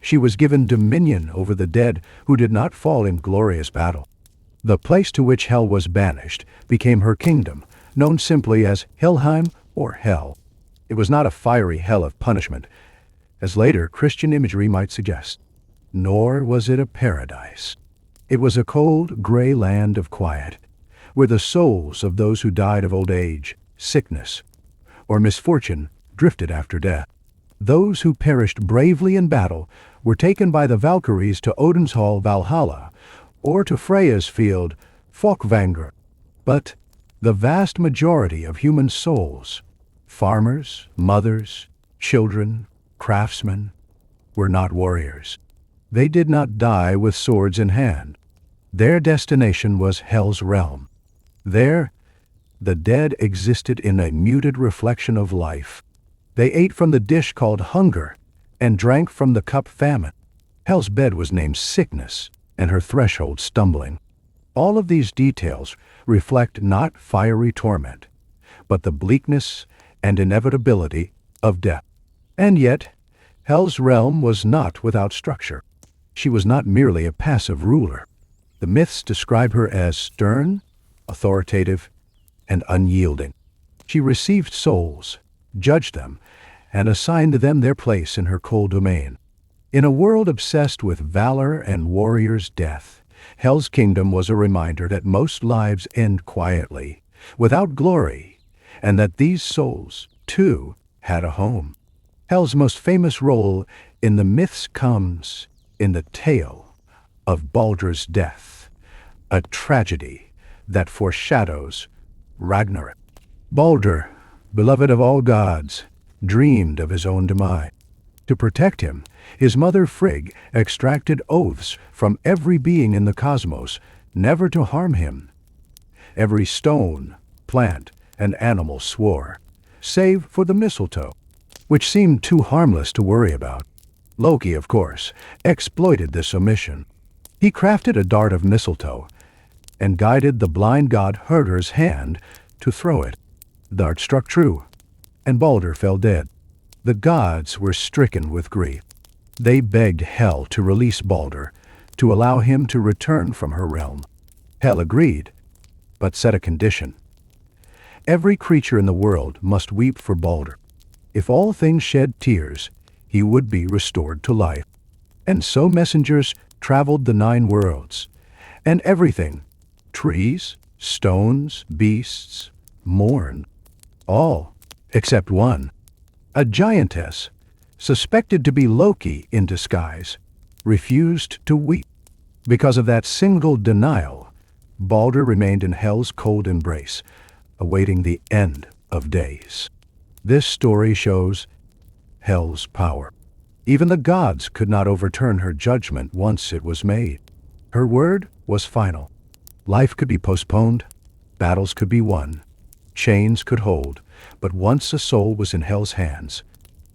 she was given dominion over the dead who did not fall in glorious battle. The place to which Hel was banished became her kingdom, known simply as Helheim or Hell. It was not a fiery hell of punishment, as later Christian imagery might suggest. Nor was it a paradise. It was a cold, gray land of quiet, where the souls of those who died of old age, sickness, or misfortune drifted after death. Those who perished bravely in battle were taken by the Valkyries to Odin's hall Valhalla, or to Freya's field Folkvangr. But the vast majority of human souls, farmers, mothers, children, craftsmen, were not warriors. They did not die with swords in hand. Their destination was Hel's realm. There, the dead existed in a muted reflection of life. They ate from the dish called hunger and drank from the cup famine. Hel's bed was named sickness and her threshold stumbling. All of these details reflect not fiery torment, but the bleakness and inevitability of death. And yet, Hel's realm was not without structure. She was not merely a passive ruler. The myths describe her as stern, authoritative, and unyielding. She received souls, judged them, and assigned them their place in her cold domain. In a world obsessed with valor and warriors' death, Hel's kingdom was a reminder that most lives end quietly, without glory, and that these souls, too, had a home. Hel's most famous role in the myths comes in the tale of Baldr's death, a tragedy that foreshadows Ragnarok. Baldr, beloved of all gods, dreamed of his own demise. To protect him, his mother Frigg extracted oaths from every being in the cosmos never to harm him. Every stone, plant, and animal swore, save for the mistletoe, which seemed too harmless to worry about. Loki, of course, exploited this omission. He crafted a dart of mistletoe and guided the blind god Herder's hand to throw it. The dart struck true, and Baldr fell dead. The gods were stricken with grief. They begged Hel to release Baldr, to allow him to return from her realm. Hel agreed, but set a condition. Every creature in the world must weep for Baldr. If all things shed tears, he would be restored to life. And so messengers traveled the 9 worlds, and everything, trees, stones, beasts, mourned. All except one. A giantess, suspected to be Loki in disguise, refused to weep. Because of that single denial, Baldr remained in Hel's cold embrace, awaiting the end of days. This story shows Hel's power. Even the gods could not overturn her judgment once it was made. Her word was final. Life could be postponed, battles could be won, chains could hold, but once a soul was in Hel's hands,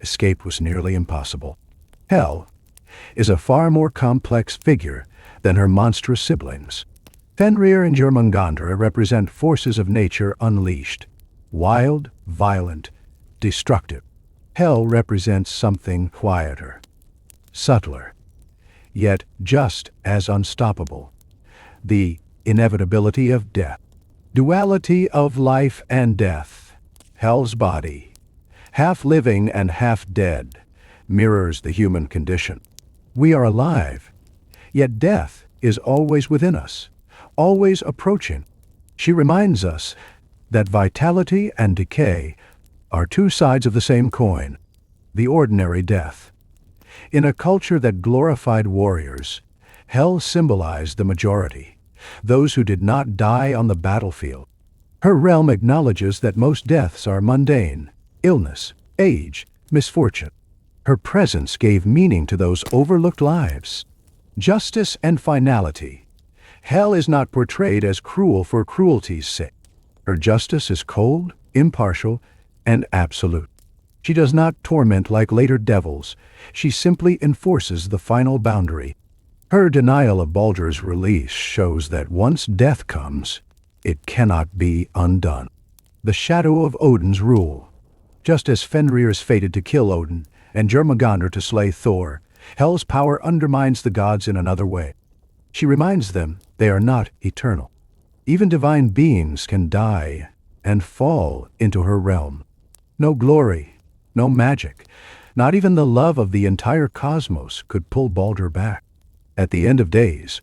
escape was nearly impossible. Hel is a far more complex figure than her monstrous siblings. Fenrir and Jormungandr represent forces of nature unleashed, wild, violent, destructive. Hell represents something quieter, subtler, yet just as unstoppable. The inevitability of death. Duality of life and death. Hell's body, half living and half dead, mirrors the human condition. We are alive, yet death is always within us, always approaching. She reminds us that vitality and decay are two sides of the same coin, the ordinary death. In a culture that glorified warriors, hell symbolized the majority, those who did not die on the battlefield. Her realm acknowledges that most deaths are mundane, illness, age, misfortune. Her presence gave meaning to those overlooked lives. Justice and finality. Hell is not portrayed as cruel for cruelty's sake. Her justice is cold, impartial, and absolute. She does not torment like later devils. She simply enforces the final boundary. Her denial of Baldur's release shows that once death comes, it cannot be undone. The shadow of Odin's rule. Just as Fenrir is fated to kill Odin and Jormungandr to slay Thor, Hell's power undermines the gods in another way. She reminds them they are not eternal. Even divine beings can die and fall into her realm. No glory, no magic, not even the love of the entire cosmos could pull Baldur back. At the end of days,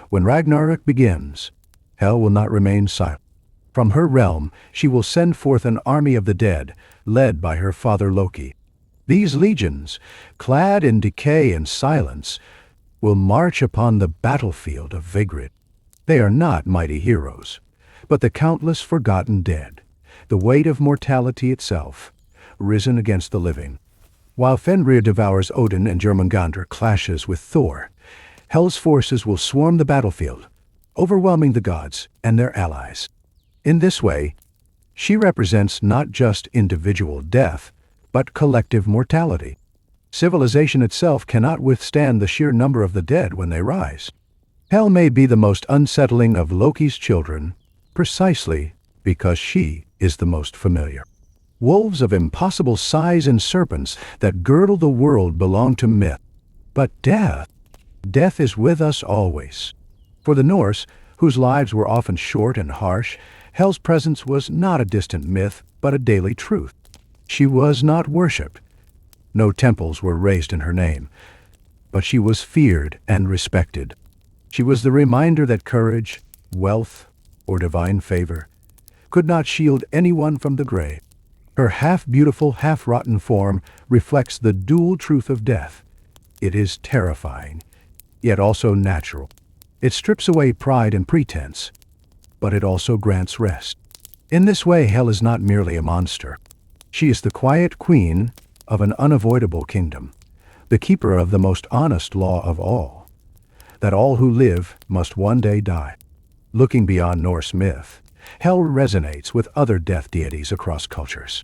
when Ragnarok begins, Hell will not remain silent. From her realm, she will send forth an army of the dead, led by her father Loki. These legions, clad in decay and silence, will march upon the battlefield of Vigrid. They are not mighty heroes, but the countless forgotten dead, the weight of mortality itself, risen against the living. While Fenrir devours Odin and Jormungandr clashes with Thor, Hell's forces will swarm the battlefield, overwhelming the gods and their allies. In this way, she represents not just individual death, but collective mortality. Civilization itself cannot withstand the sheer number of the dead when they rise. Hell may be the most unsettling of Loki's children, precisely because she is the most familiar. Wolves of impossible size and serpents that girdle the world belong to myth. But death is with us always. For the Norse, whose lives were often short and harsh, Hell's presence was not a distant myth, but a daily truth. She was not worshipped. No temples were raised in her name, but she was feared and respected. She was the reminder that courage, wealth, or divine favor could not shield anyone from the grave. Her half-beautiful, half-rotten form reflects the dual truth of death. It is terrifying, yet also natural. It strips away pride and pretense, but it also grants rest. In this way, Hell is not merely a monster. She is the quiet queen of an unavoidable kingdom, the keeper of the most honest law of all, that all who live must one day die. Looking beyond Norse myth, Hell resonates with other death deities across cultures.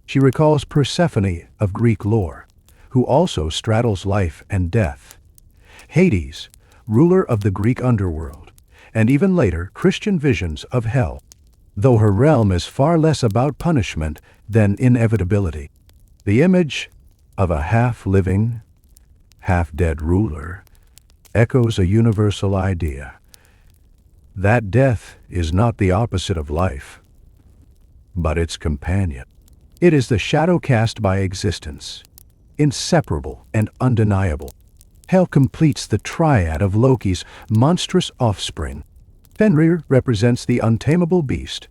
She recalls Persephone of Greek lore, who also straddles life and death. Hades, ruler of the Greek underworld, and even later Christian visions of hell, though her realm is far less about punishment than inevitability. The image of a half-living, half-dead ruler echoes a universal idea, that death is not the opposite of life, but its companion. It is the shadow cast by existence, inseparable and undeniable. Hell completes the triad of Loki's monstrous offspring. Fenrir represents the untamable beast,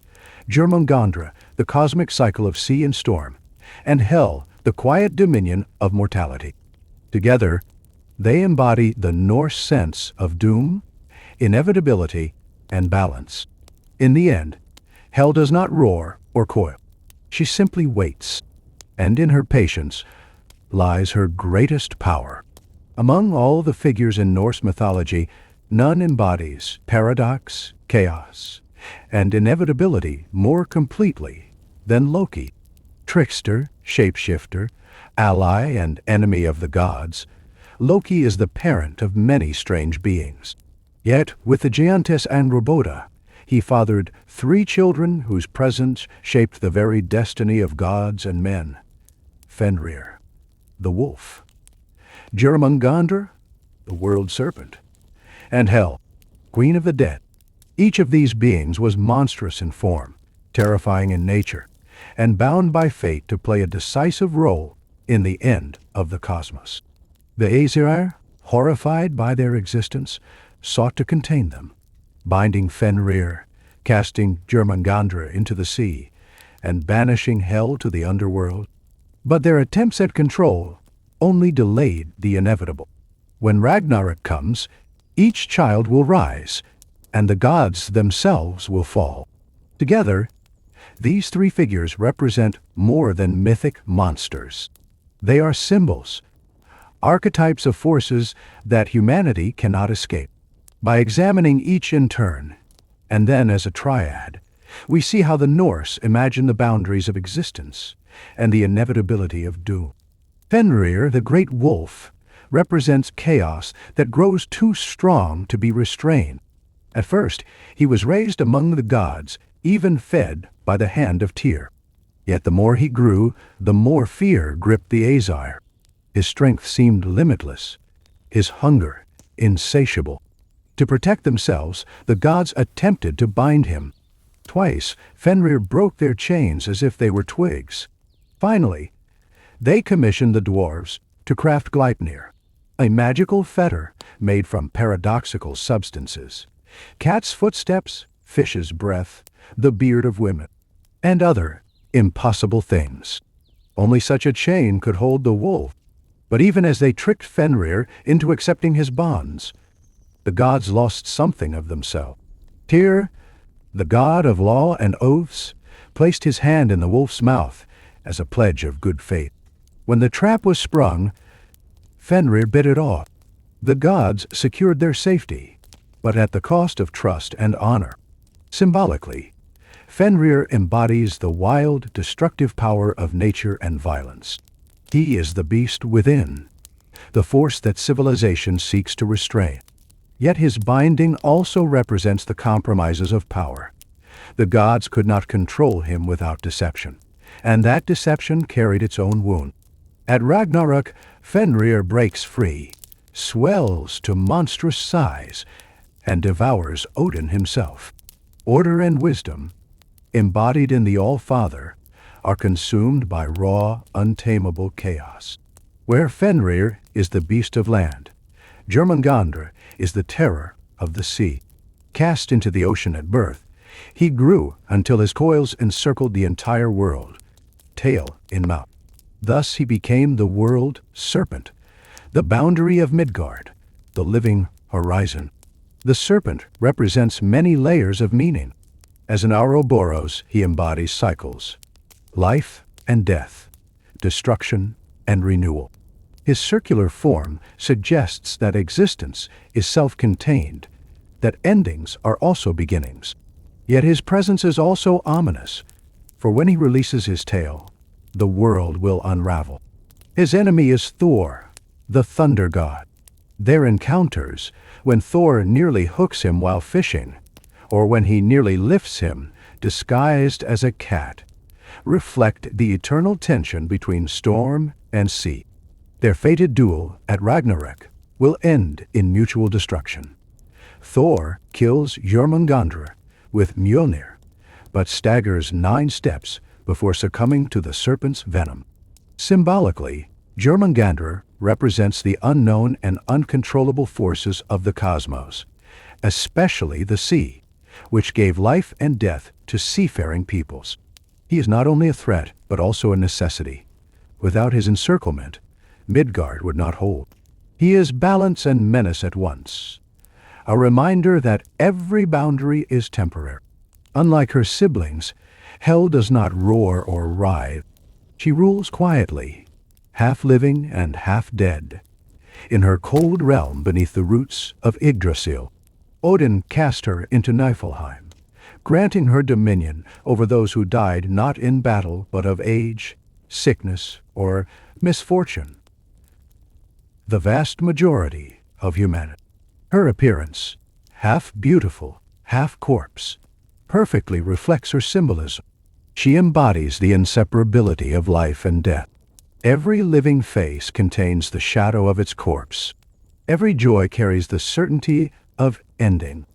Jormungandr, the cosmic cycle of sea and storm, and Hell, the quiet dominion of mortality. Together, they embody the Norse sense of doom, inevitability, and balance. In the end, Hell does not roar or coil. She simply waits, and in her patience lies her greatest power. Among all the figures in Norse mythology, none embodies paradox, chaos, and inevitability more completely than Loki. Trickster, shapeshifter, ally and enemy of the gods, Loki is the parent of many strange beings. Yet, with the giantess Androbota, he fathered 3 children whose presence shaped the very destiny of gods and men. Fenrir, the wolf; Jörmungandr, the world serpent; and Hel, queen of the dead. Each of these beings was monstrous in form, terrifying in nature, and bound by fate to play a decisive role in the end of the cosmos. The Aesir, horrified by their existence, sought to contain them, binding Fenrir, casting Jörmungandr into the sea, and banishing Hel to the underworld. But their attempts at control only delayed the inevitable. When Ragnarok comes, each child will rise, and the gods themselves will fall. Together, these three figures represent more than mythic monsters. They are symbols, archetypes of forces that humanity cannot escape. By examining each in turn, and then as a triad, we see how the Norse imagined the boundaries of existence and the inevitability of doom. Fenrir, the great wolf, represents chaos that grows too strong to be restrained. At first, he was raised among the gods, even fed by the hand of Tyr. Yet the more he grew, the more fear gripped the Aesir. His strength seemed limitless, his hunger insatiable. To protect themselves, the gods attempted to bind him. Twice, Fenrir broke their chains as if they were twigs. Finally, they commissioned the dwarves to craft Gleipnir, a magical fetter made from paradoxical substances: cat's footsteps, fish's breath, the beard of women, and other impossible things. Only such a chain could hold the wolf. But even as they tricked Fenrir into accepting his bonds, the gods lost something of themselves. Tyr, the god of law and oaths, placed his hand in the wolf's mouth as a pledge of good faith. When the trap was sprung, Fenrir bit it off. The gods secured their safety, but at the cost of trust and honor. Symbolically, Fenrir embodies the wild, destructive power of nature and violence. He is the beast within, the force that civilization seeks to restrain. Yet his binding also represents the compromises of power. The gods could not control him without deception, and that deception carried its own wound. At Ragnarok, Fenrir breaks free, swells to monstrous size, and devours Odin himself. Order and wisdom, embodied in the All-Father, are consumed by raw, untamable chaos. Where Fenrir is the beast of land, Jörmungandr is the terror of the sea. Cast into the ocean at birth, he grew until his coils encircled the entire world, tail in mouth. Thus he became the world serpent, the boundary of Midgard, the living horizon. The serpent represents many layers of meaning. As an Ouroboros, he embodies cycles: life and death, destruction and renewal. His circular form suggests that existence is self-contained, that endings are also beginnings. Yet his presence is also ominous, for when he releases his tail, the world will unravel. His enemy is Thor, the thunder god. Their encounters, when Thor nearly hooks him while fishing, or when he nearly lifts him, disguised as a cat, reflect the eternal tension between storm and sea. Their fated duel at Ragnarok will end in mutual destruction. Thor kills Jörmungandr with Mjolnir, but staggers 9 steps before succumbing to the serpent's venom. Symbolically, Jörmungandr represents the unknown and uncontrollable forces of the cosmos, especially the sea, which gave life and death to seafaring peoples. He is not only a threat, but also a necessity. Without his encirclement, Midgard would not hold. He is balance and menace at once, a reminder that every boundary is temporary. Unlike her siblings, Hel does not roar or writhe. She rules quietly, half living and half dead, in her cold realm beneath the roots of Yggdrasil. Odin cast her into Niflheim, granting her dominion over those who died not in battle but of age, sickness, or misfortune. The vast majority of humanity. Her appearance, half beautiful, half corpse, perfectly reflects her symbolism. She embodies the inseparability of life and death. Every living face contains the shadow of its corpse. Every joy carries the certainty of ending.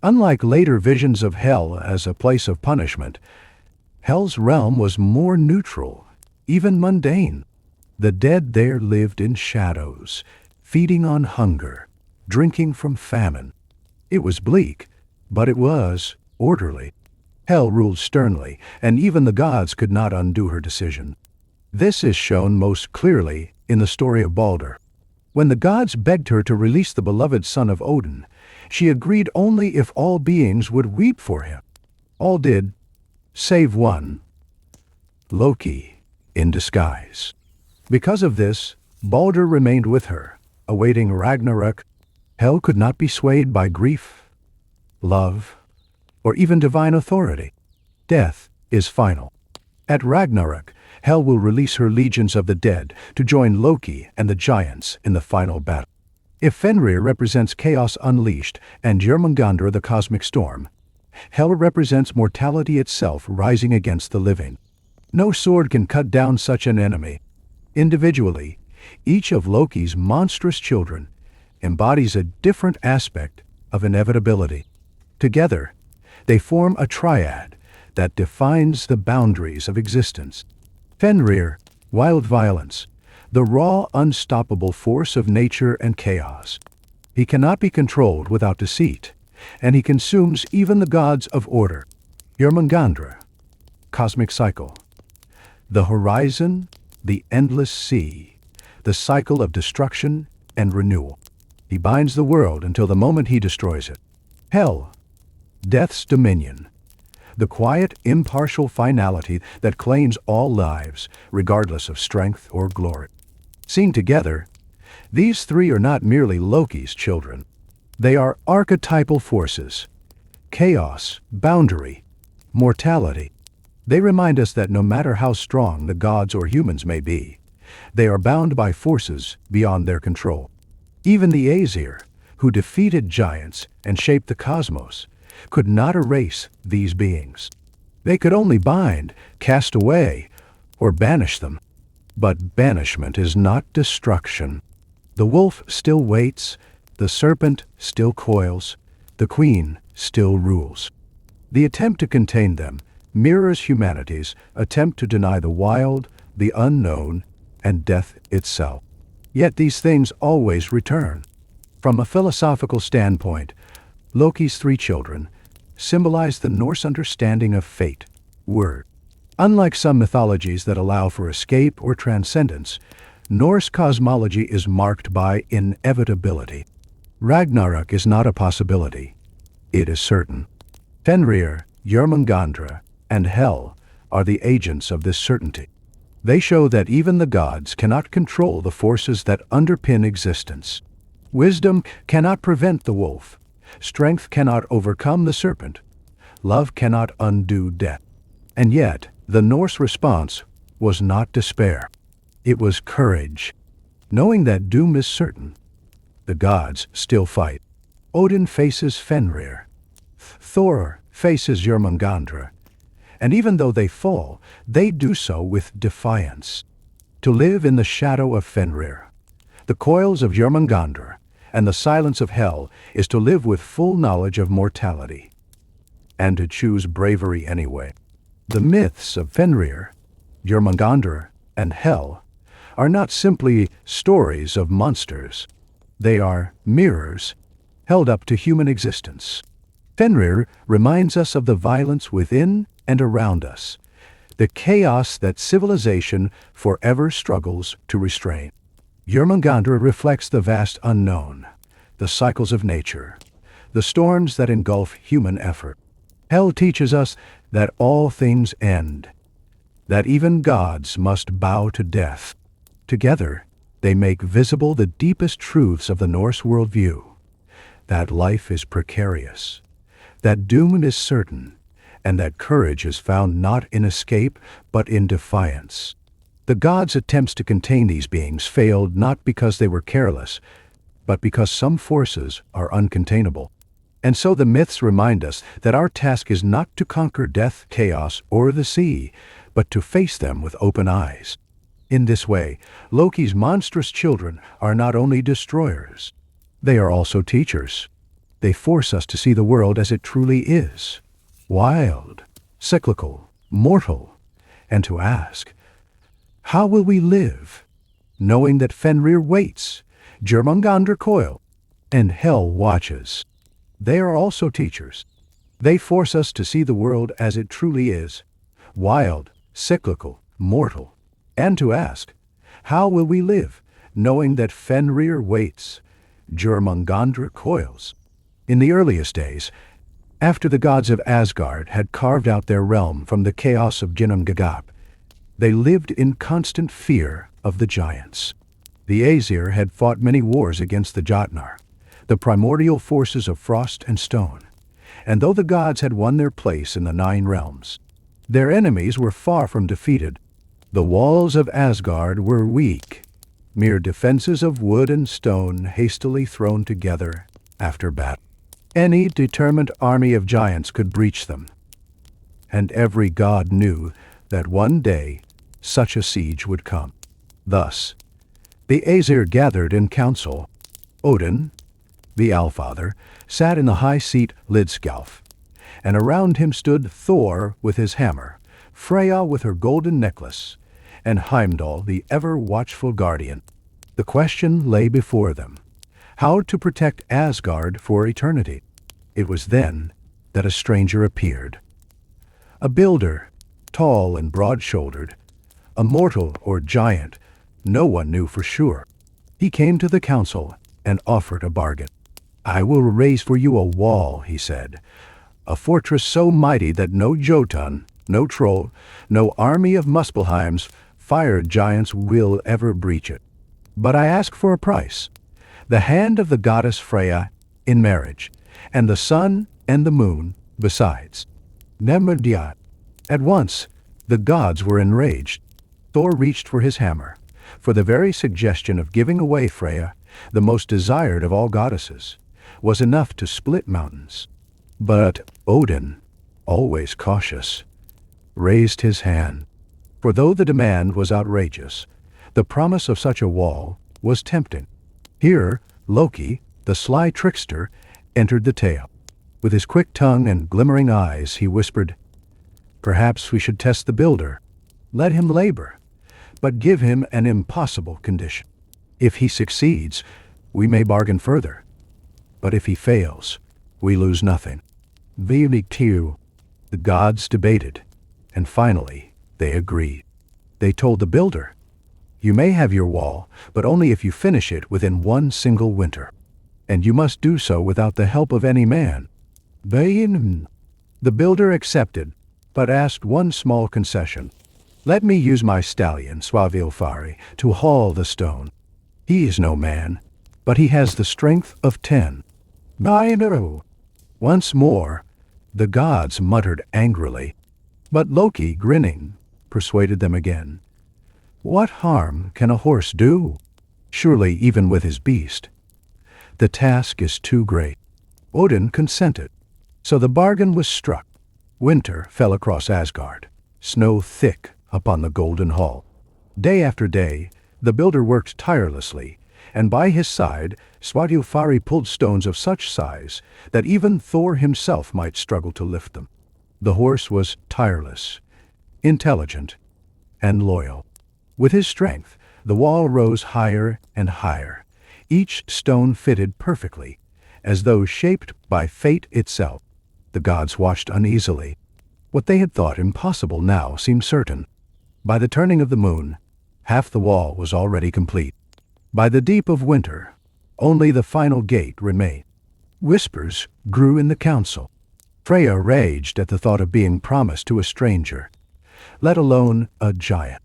Unlike later visions of hell as a place of punishment, hell's realm was more neutral, even mundane. The dead there lived in shadows, feeding on hunger, drinking from famine. It was bleak, but it was orderly. Hell ruled sternly, and even the gods could not undo her decision. This is shown most clearly in the story of Balder. When the gods begged her to release the beloved son of Odin, she agreed only if all beings would weep for him. All did, save one, Loki, in disguise. Because of this, Balder remained with her, awaiting Ragnarok. Hell could not be swayed by grief, love, or even divine authority. Death is final. At Ragnarok, Hell will release her legions of the dead to join Loki and the giants in the final battle. If Fenrir represents chaos unleashed and Jörmungandr the cosmic storm, Hell represents mortality itself rising against the living. No sword can cut down such an enemy. Individually, each of Loki's monstrous children embodies a different aspect of inevitability. Together, they form a triad that defines the boundaries of existence. Fenrir, wild violence, the raw, unstoppable force of nature and chaos. He cannot be controlled without deceit, and he consumes even the gods of order. Jörmungandr, cosmic cycle. The horizon, the endless sea, the cycle of destruction and renewal. He binds the world until the moment he destroys it. Hell, death's dominion. The quiet, impartial finality that claims all lives, regardless of strength or glory. Seen together, these three are not merely Loki's children. They are archetypal forces: chaos, boundary, mortality. They remind us that no matter how strong the gods or humans may be, they are bound by forces beyond their control. Even the Aesir, who defeated giants and shaped the cosmos, could not erase these beings. They could only bind, cast away, or banish them. But banishment is not destruction. The wolf still waits, the serpent still coils, the queen still rules. The attempt to contain them mirrors humanity's attempt to deny the wild, the unknown, and death itself. Yet these things always return. From a philosophical standpoint, Loki's three children symbolize the Norse understanding of fate, word. Unlike some mythologies that allow for escape or transcendence, Norse cosmology is marked by inevitability. Ragnarok is not a possibility. It is certain. Fenrir, Jörmungandr, and Hel are the agents of this certainty. They show that even the gods cannot control the forces that underpin existence. Wisdom cannot prevent the wolf. Strength cannot overcome the serpent. Love cannot undo death. And yet, the Norse response was not despair. It was courage. Knowing that doom is certain, the gods still fight. Odin faces Fenrir. Thor faces Jörmungandr. And even though they fall, they do so with defiance. To live in the shadow of Fenrir, the coils of Jörmungandr, and the silence of Hel is to live with full knowledge of mortality, and to choose bravery anyway. The myths of Fenrir, Jörmungandr, and Hel are not simply stories of monsters. They are mirrors held up to human existence. Fenrir reminds us of the violence within and around us, the chaos that civilization forever struggles to restrain. Jörmungandr reflects the vast unknown, the cycles of nature, the storms that engulf human effort. Hel teaches us that all things end, that even gods must bow to death. Together, they make visible the deepest truths of the Norse worldview, that life is precarious, that doom is certain, and that courage is found not in escape but in defiance. The gods' attempts to contain these beings failed not because they were careless, but because some forces are uncontainable. And so the myths remind us that our task is not to conquer death, chaos, or the sea, but to face them with open eyes. In this way, Loki's monstrous children are not only destroyers, they are also teachers. They force us to see the world as it truly is, wild, cyclical, mortal, and to ask, how will we live, knowing that Fenrir waits, Jörmungandr coil, and hell watches? They are also teachers. They force us to see the world as it truly is, wild, cyclical, mortal, and to ask, how will we live, knowing that Fenrir waits, Jörmungandr coils? In the earliest days, after the gods of Asgard had carved out their realm from the chaos of Ginnungagap, they lived in constant fear of the giants. The Aesir had fought many wars against the Jotnar, the primordial forces of frost and stone, and though the gods had won their place in the 9 realms, their enemies were far from defeated. The walls of Asgard were weak, mere defenses of wood and stone hastily thrown together after battle. Any determined army of giants could breach them, and every god knew that one day such a siege would come. Thus, the Aesir gathered in council. Odin, the Allfather, sat in the high seat Lidskjalf, and around him stood Thor with his hammer, Freya with her golden necklace, and Heimdall, the ever-watchful guardian. The question lay before them: how to protect Asgard for eternity. It was then that a stranger appeared. A builder, tall and broad-shouldered, a mortal or giant, no one knew for sure. He came to the council and offered a bargain. "I will raise for you a wall," he said, "a fortress so mighty that no Jotun, no troll, no army of Muspelheim's fire giants will ever breach it. But I ask for a price, the hand of the goddess Freya in marriage, and the sun and the moon besides." Nemerdiat. At once, the gods were enraged. Thor reached for his hammer, for the very suggestion of giving away Freya, the most desired of all goddesses, was enough to split mountains. But Odin, always cautious, raised his hand. For though the demand was outrageous, the promise of such a wall was tempting. Here, Loki, the sly trickster, entered the tale. With his quick tongue and glimmering eyes, he whispered, "Perhaps we should test the builder. Let him labor, but give him an impossible condition. If he succeeds, we may bargain further. But if he fails, we lose nothing." The gods debated, and finally they agreed. They told the builder, "You may have your wall, but only if you finish it within one single winter. And you must do so without the help of any man." The builder accepted, but asked one small concession. "Let me use my stallion, Swavilfari, to haul the stone. He is no man, but he has the strength of 10. Once more, the gods muttered angrily, but Loki, grinning, persuaded them again. "What harm can a horse do? Surely even with his beast. The task is too great." Odin consented, so the bargain was struck. Winter fell across Asgard, snow thick upon the golden hall. Day after day, the builder worked tirelessly, and by his side Swadilfari pulled stones of such size that even Thor himself might struggle to lift them. The horse was tireless, intelligent, and loyal. With his strength, the wall rose higher and higher. Each stone fitted perfectly, as though shaped by fate itself. The gods watched uneasily. What they had thought impossible now seemed certain. By the turning of the moon, half the wall was already complete. By the deep of winter, only the final gate remained. Whispers grew in the council. Freya raged at the thought of being promised to a stranger, let alone a giant.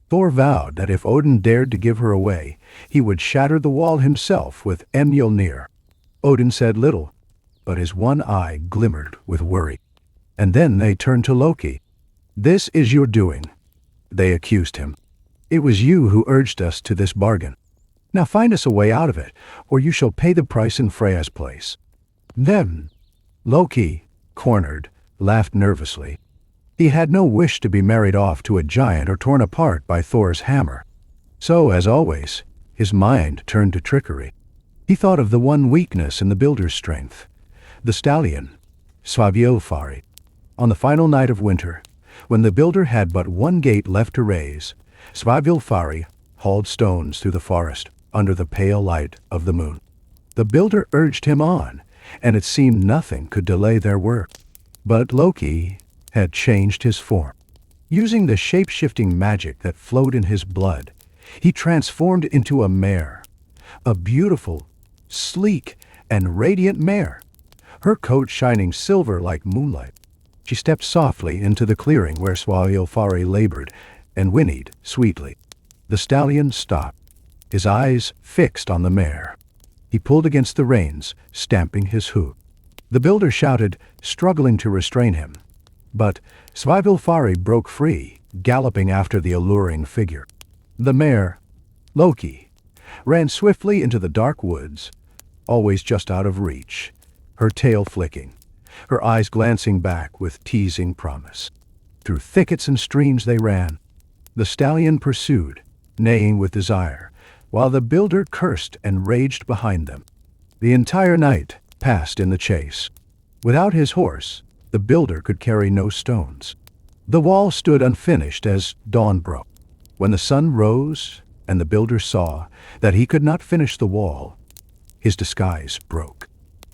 Thor vowed that if Odin dared to give her away, he would shatter the wall himself with Mjolnir. Odin said little, but his one eye glimmered with worry. And then they turned to Loki. "This is your doing," they accused him. "It was you who urged us to this bargain. Now find us a way out of it, or you shall pay the price in Freya's place." Then Loki, cornered, laughed nervously. He had no wish to be married off to a giant or torn apart by Thor's hammer. So, as always, his mind turned to trickery. He thought of the one weakness in the builder's strength, the stallion, Svaviofari. On the final night of winter, when the builder had but one gate left to raise, Svaviofari hauled stones through the forest under the pale light of the moon. The builder urged him on, and it seemed nothing could delay their work. But Loki had changed his form. Using the shape-shifting magic that flowed in his blood, he transformed into a mare, a beautiful, sleek, and radiant mare, her coat shining silver like moonlight. She stepped softly into the clearing where Svaviofari labored and whinnied sweetly. The stallion stopped, his eyes fixed on the mare. He pulled against the reins, stamping his hoof. The builder shouted, struggling to restrain him. But Svaviofari broke free, galloping after the alluring figure. The mare, Loki, ran swiftly into the dark woods, always just out of reach, her tail flicking, her eyes glancing back with teasing promise. Through thickets and streams they ran. The stallion pursued, neighing with desire, while the builder cursed and raged behind them. The entire night passed in the chase. Without his horse, the builder could carry no stones. The wall stood unfinished as dawn broke. When the sun rose and the builder saw that he could not finish the wall, his disguise broke.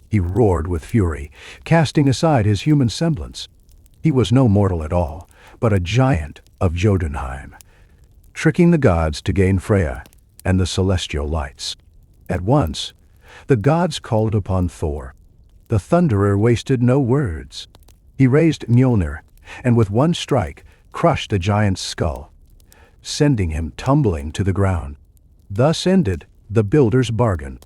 He roared with fury, casting aside his human semblance. He was no mortal at all, but a giant of Jotunheim, tricking the gods to gain Freya and the celestial lights. At once, the gods called upon Thor. The Thunderer wasted no words. He raised Mjolnir, and with one strike crushed the giant's skull, sending him tumbling to the ground. Thus ended the builder's bargain.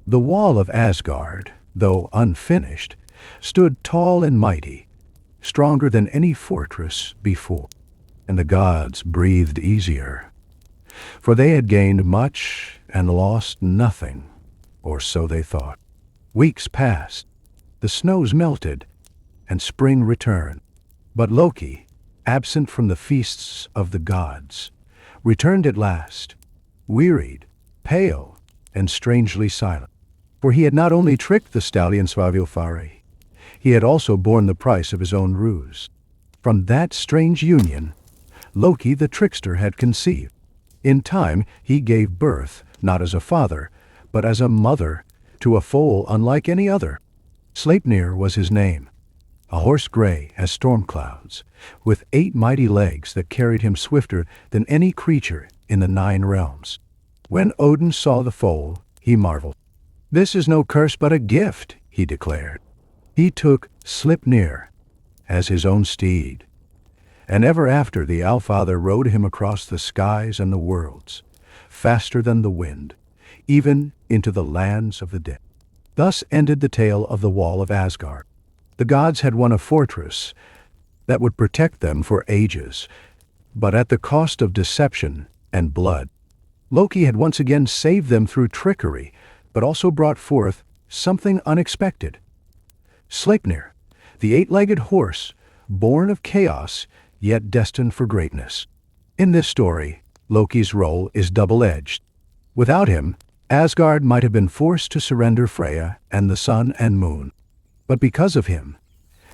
The wall of Asgard, though unfinished, stood tall and mighty, stronger than any fortress before. And the gods breathed easier, for they had gained much and lost nothing, or so they thought. Weeks passed, the snows melted, and spring returned. But Loki, absent from the feasts of the gods, returned at last, wearied, pale, and strangely silent. For he had not only tricked the stallion Svaviofari, he had also borne the price of his own ruse. From that strange union, Loki the trickster had conceived. In time, he gave birth, not as a father, but as a mother, to a foal unlike any other. Sleipnir was his name, a horse gray as storm clouds, with 8 mighty legs that carried him swifter than any creature in the 9 realms. When Odin saw the foal, he marveled. "This is no curse but a gift," he declared. He took Sleipnir as his own steed, and ever after the Allfather rode him across the skies and the worlds, faster than the wind, even into the lands of the dead. Thus ended the tale of the Wall of Asgard. The gods had won a fortress that would protect them for ages, but at the cost of deception and blood. Loki had once again saved them through trickery, but also brought forth something unexpected. Sleipnir, the 8-legged horse, born of chaos, yet destined for greatness. In this story, Loki's role is double-edged. Without him, Asgard might have been forced to surrender Freya and the sun and moon. But because of him,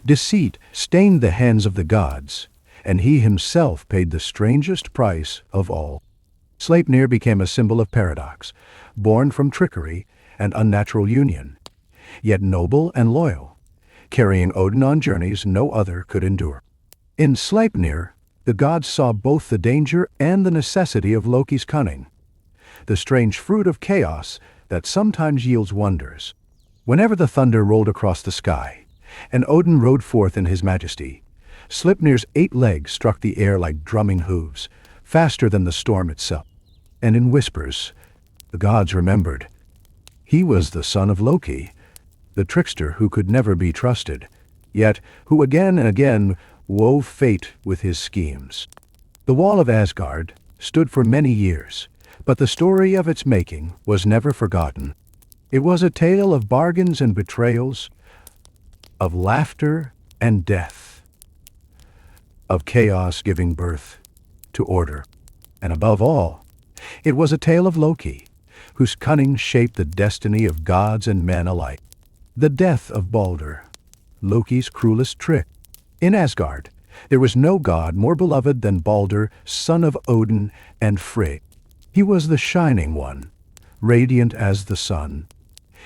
deceit stained the hands of the gods, and he himself paid the strangest price of all. Sleipnir became a symbol of paradox, born from trickery and unnatural union, yet noble and loyal, carrying Odin on journeys no other could endure. In Sleipnir, the gods saw both the danger and the necessity of Loki's cunning, the strange fruit of chaos that sometimes yields wonders. Whenever the thunder rolled across the sky, and Odin rode forth in his majesty, Sleipnir's 8 legs struck the air like drumming hooves, faster than the storm itself. And in whispers, the gods remembered. He was the son of Loki, the trickster who could never be trusted, yet who again and again wove fate with his schemes. The Wall of Asgard stood for many years, but the story of its making was never forgotten. It was a tale of bargains and betrayals, of laughter and death, of chaos giving birth to order, and above all, It was a tale of Loki, whose cunning shaped the destiny of gods and men alike. The death of Balder, Loki's cruelest trick. In Asgard, there was no god more beloved than Balder, son of Odin and Frigg. He was the shining one, radiant as the sun,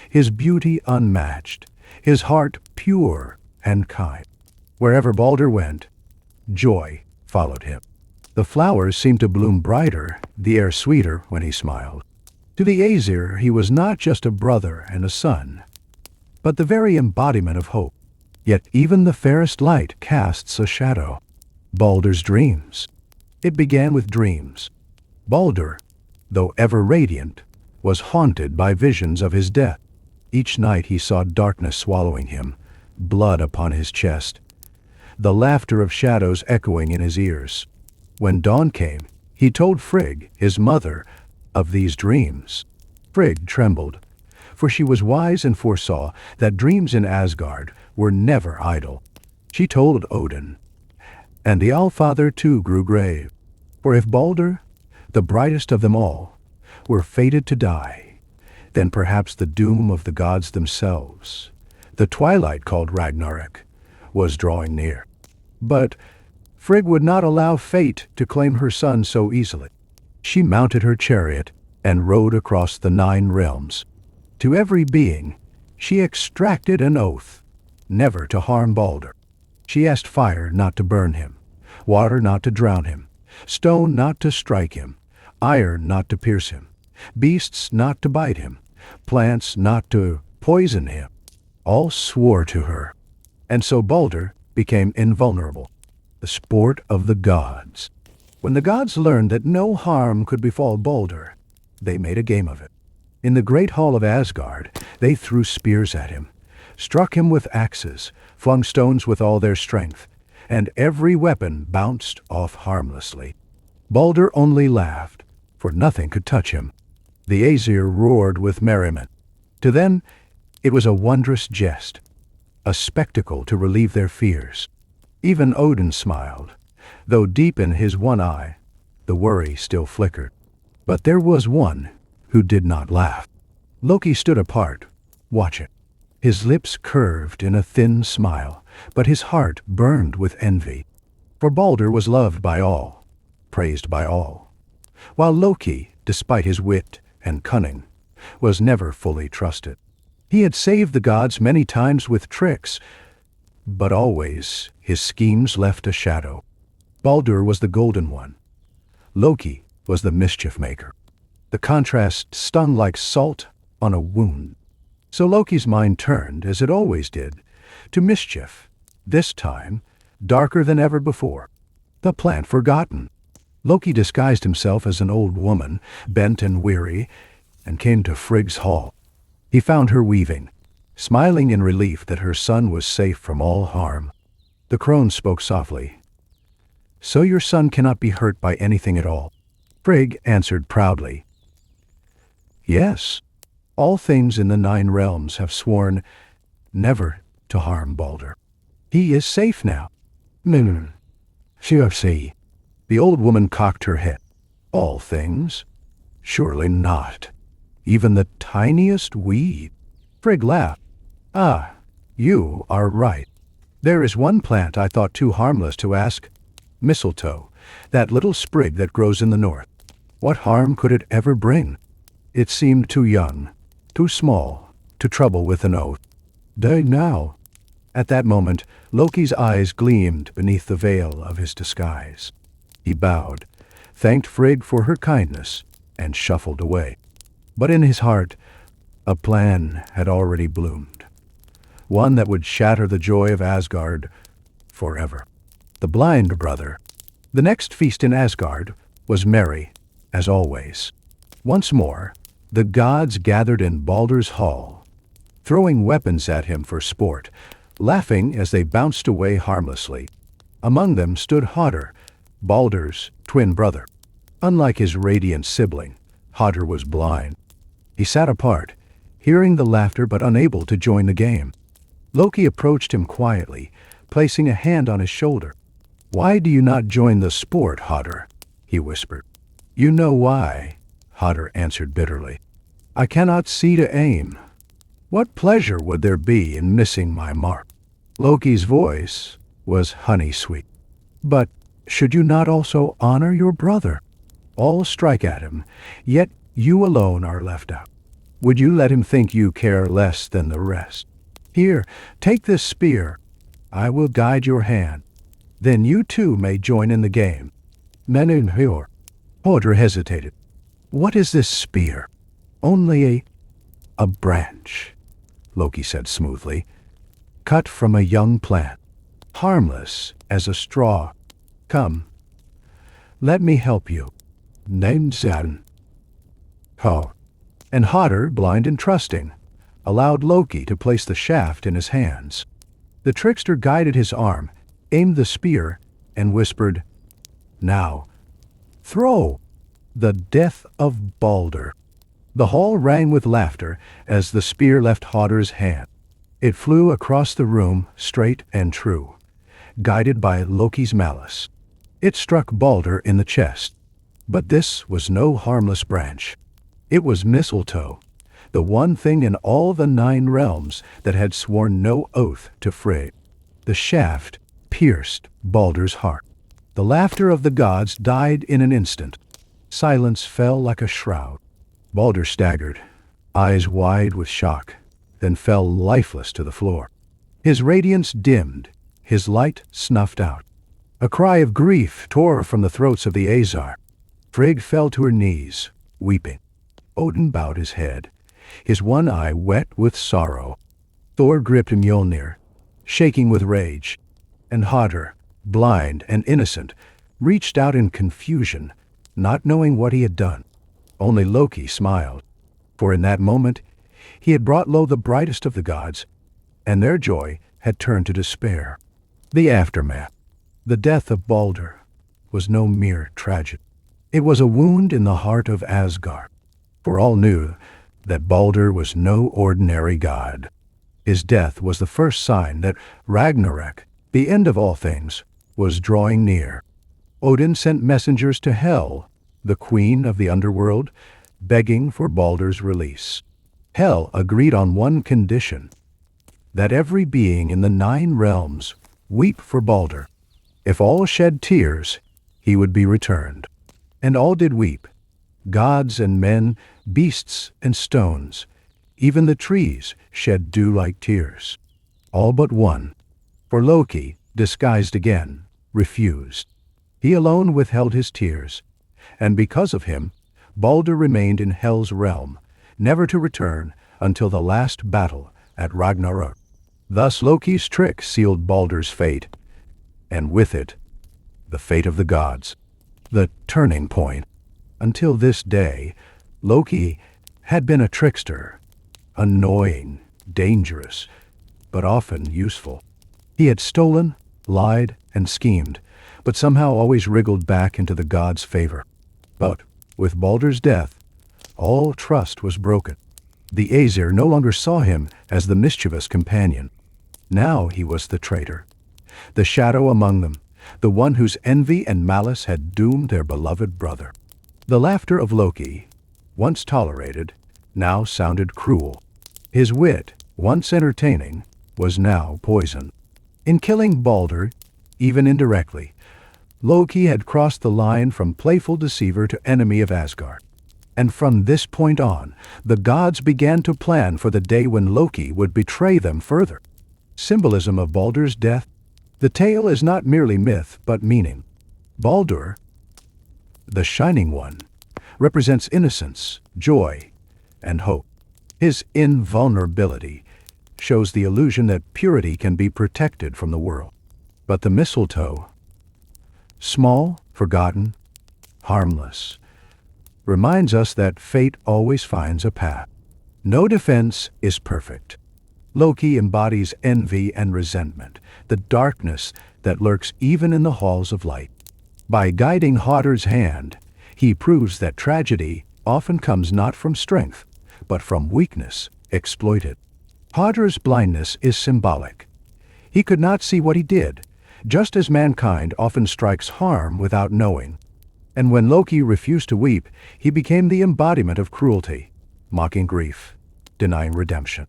his beauty unmatched, his heart pure and kind. Wherever Balder went, joy followed him. The flowers seemed to bloom brighter, the air sweeter when he smiled. To the Aesir, he was not just a brother and a son, but the very embodiment of hope. Yet even the fairest light casts a shadow. Balder's dreams. It began with dreams. Balder, though ever radiant, was haunted by visions of his death. Each night he saw darkness swallowing him, blood upon his chest, the laughter of shadows echoing in his ears. When dawn came, he told Frigg, his mother, of these dreams. Frigg trembled, for she was wise and foresaw that dreams in Asgard were never idle. She told Odin, and the Allfather too grew grave. For if Balder, the brightest of them all, were fated to die, then perhaps the doom of the gods themselves, the twilight called Ragnarök, was drawing near. But Frigg would not allow fate to claim her son so easily. She mounted her chariot and rode across the 9 realms. To every being, she extracted an oath, never to harm Balder. She asked fire not to burn him, water not to drown him, stone not to strike him, iron not to pierce him, beasts not to bite him, plants not to poison him. All swore to her, and so Balder became invulnerable, the sport of the gods. When the gods learned that no harm could befall Balder, they made a game of it. In the great hall of Asgard, they threw spears at him, struck him with axes, flung stones with all their strength, and every weapon bounced off harmlessly. Balder only laughed, for nothing could touch him. The Aesir roared with merriment. To them, it was a wondrous jest, a spectacle to relieve their fears. Even Odin smiled, though deep in his one eye, the worry still flickered. But there was one who did not laugh. Loki stood apart, watching. His lips curved in a thin smile, but his heart burned with envy. For Balder was loved by all, praised by all, while Loki, despite his wit and cunning, was never fully trusted. He had saved the gods many times with tricks, but always his schemes left a shadow. Balder was the golden one. Loki was the mischief maker. The contrast stung like salt on a wound. So Loki's mind turned, as it always did, to mischief, this time darker than ever before. The plant forgotten. Loki disguised himself as an old woman, bent and weary, and came to Frigg's hall. He found her weaving, smiling in relief that her son was safe from all harm. The crone spoke softly. "So your son cannot be hurt by anything at all?" Frigg answered proudly, "Yes, all things in the 9 realms have sworn never to harm Balder. He is safe now." "See." The old woman cocked her head. "All things? Surely not. Even the tiniest weed." Frigg laughed. "Ah, you are right. There is one plant I thought too harmless to ask. Mistletoe, that little sprig that grows in the north. What harm could it ever bring? It seemed too young, too small, to trouble with an oath. Die now." At that moment, Loki's eyes gleamed beneath the veil of his disguise. He bowed, thanked Frigg for her kindness, and shuffled away. But in his heart, a plan had already bloomed, one that would shatter the joy of Asgard forever. The blind brother. The next feast in Asgard was merry, as always. Once more, the gods gathered in Balder's hall, throwing weapons at him for sport, laughing as they bounced away harmlessly. Among them stood Hodr, Balder's twin brother. Unlike his radiant sibling, Hodr was blind. He sat apart, hearing the laughter but unable to join the game. Loki approached him quietly, placing a hand on his shoulder. "Why do you not join the sport, Hodr?" he whispered. "You know why," Hodder answered bitterly. I cannot see to aim. What pleasure would there be in missing my mark? Loki's voice was honey-sweet. But should you not also honor your brother? All strike at him, yet you alone are left out. Would you let him think you care less than the rest? Here, take this spear. I will guide your hand. Then you too may join in the game. Menunhur. Hodder hesitated. What is this spear? Only a branch, Loki said smoothly, cut from a young plant, harmless as a straw. Come, let me help you. Named Zan. Ho. And Hodder, blind and trusting, allowed Loki to place the shaft in his hands. The trickster guided his arm, aimed the spear, and whispered, Now, throw! The death of Balder. The hall rang with laughter as the spear left Hodder's hand. It flew across the room, straight and true, guided by Loki's malice. It struck Balder in the chest. But this was no harmless branch. It was mistletoe, the one thing in all the 9 realms that had sworn no oath to Frigg. The shaft pierced Balder's heart. The laughter of the gods died in an instant. Silence fell like a shroud. Balder staggered, eyes wide with shock, then fell lifeless to the floor. His radiance dimmed, his light snuffed out. A cry of grief tore from the throats of the Azar. Frigg fell to her knees, weeping. Odin bowed his head, his one eye wet with sorrow. Thor gripped Mjolnir, shaking with rage, and Hodder, blind and innocent, reached out in confusion, not knowing what he had done. Only Loki smiled, for in that moment he had brought low the brightest of the gods, and their joy had turned to despair. The aftermath, the death of Balder, was no mere tragedy. It was a wound in the heart of Asgard, for all knew that Balder was no ordinary god. His death was the first sign that Ragnarok, the end of all things, was drawing near. Odin sent messengers to Hel, the queen of the underworld, begging for Balder's release. Hel agreed on one condition, that every being in the 9 realms weep for Balder. If all shed tears, he would be returned. And all did weep, gods and men, beasts and stones. Even the trees shed dew-like tears. All but one, for Loki, disguised again, refused. He alone withheld his tears, and because of him, Balder remained in Hel's realm, never to return until the last battle at Ragnarok. Thus Loki's trick sealed Balder's fate, and with it, the fate of the gods. The turning point. Until this day, Loki had been a trickster, annoying, dangerous, but often useful. He had stolen, lied, and schemed, but somehow always wriggled back into the gods' favor. But with Balder's death, all trust was broken. The Aesir no longer saw him as the mischievous companion. Now he was the traitor, the shadow among them, the one whose envy and malice had doomed their beloved brother. The laughter of Loki, once tolerated, now sounded cruel. His wit, once entertaining, was now poison. In killing Balder, even indirectly, Loki had crossed the line from playful deceiver to enemy of Asgard. And from this point on, the gods began to plan for the day when Loki would betray them further. Symbolism of Balder's death. The tale is not merely myth, but meaning. Baldur, the Shining One, represents innocence, joy, and hope. His invulnerability shows the illusion that purity can be protected from the world. But the mistletoe, small, forgotten, harmless, reminds us that fate always finds a path. No defense is perfect. Loki embodies envy and resentment, the darkness that lurks even in the halls of light. By guiding Hodder's hand, he proves that tragedy often comes not from strength, but from weakness exploited. Hodder's blindness is symbolic. He could not see what he did, just as mankind often strikes harm without knowing. And when Loki refused to weep, he became the embodiment of cruelty, mocking grief, denying redemption.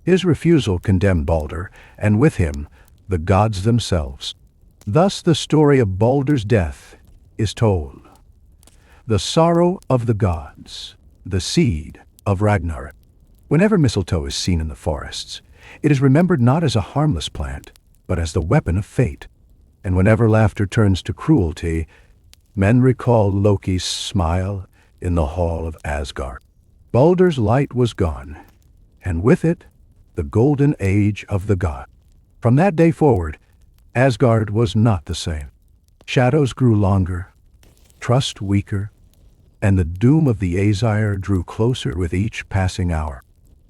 His refusal condemned Balder, and with him, the gods themselves. Thus the story of Balder's death is told. The sorrow of the gods, the seed of Ragnarok. Whenever mistletoe is seen in the forests, it is remembered not as a harmless plant, but as the weapon of fate. And whenever laughter turns to cruelty, men recall Loki's smile in the hall of Asgard. Balder's light was gone, and with it, the golden age of the god. From that day forward, Asgard was not the same. Shadows grew longer, trust weaker, and the doom of the Aesir drew closer with each passing hour.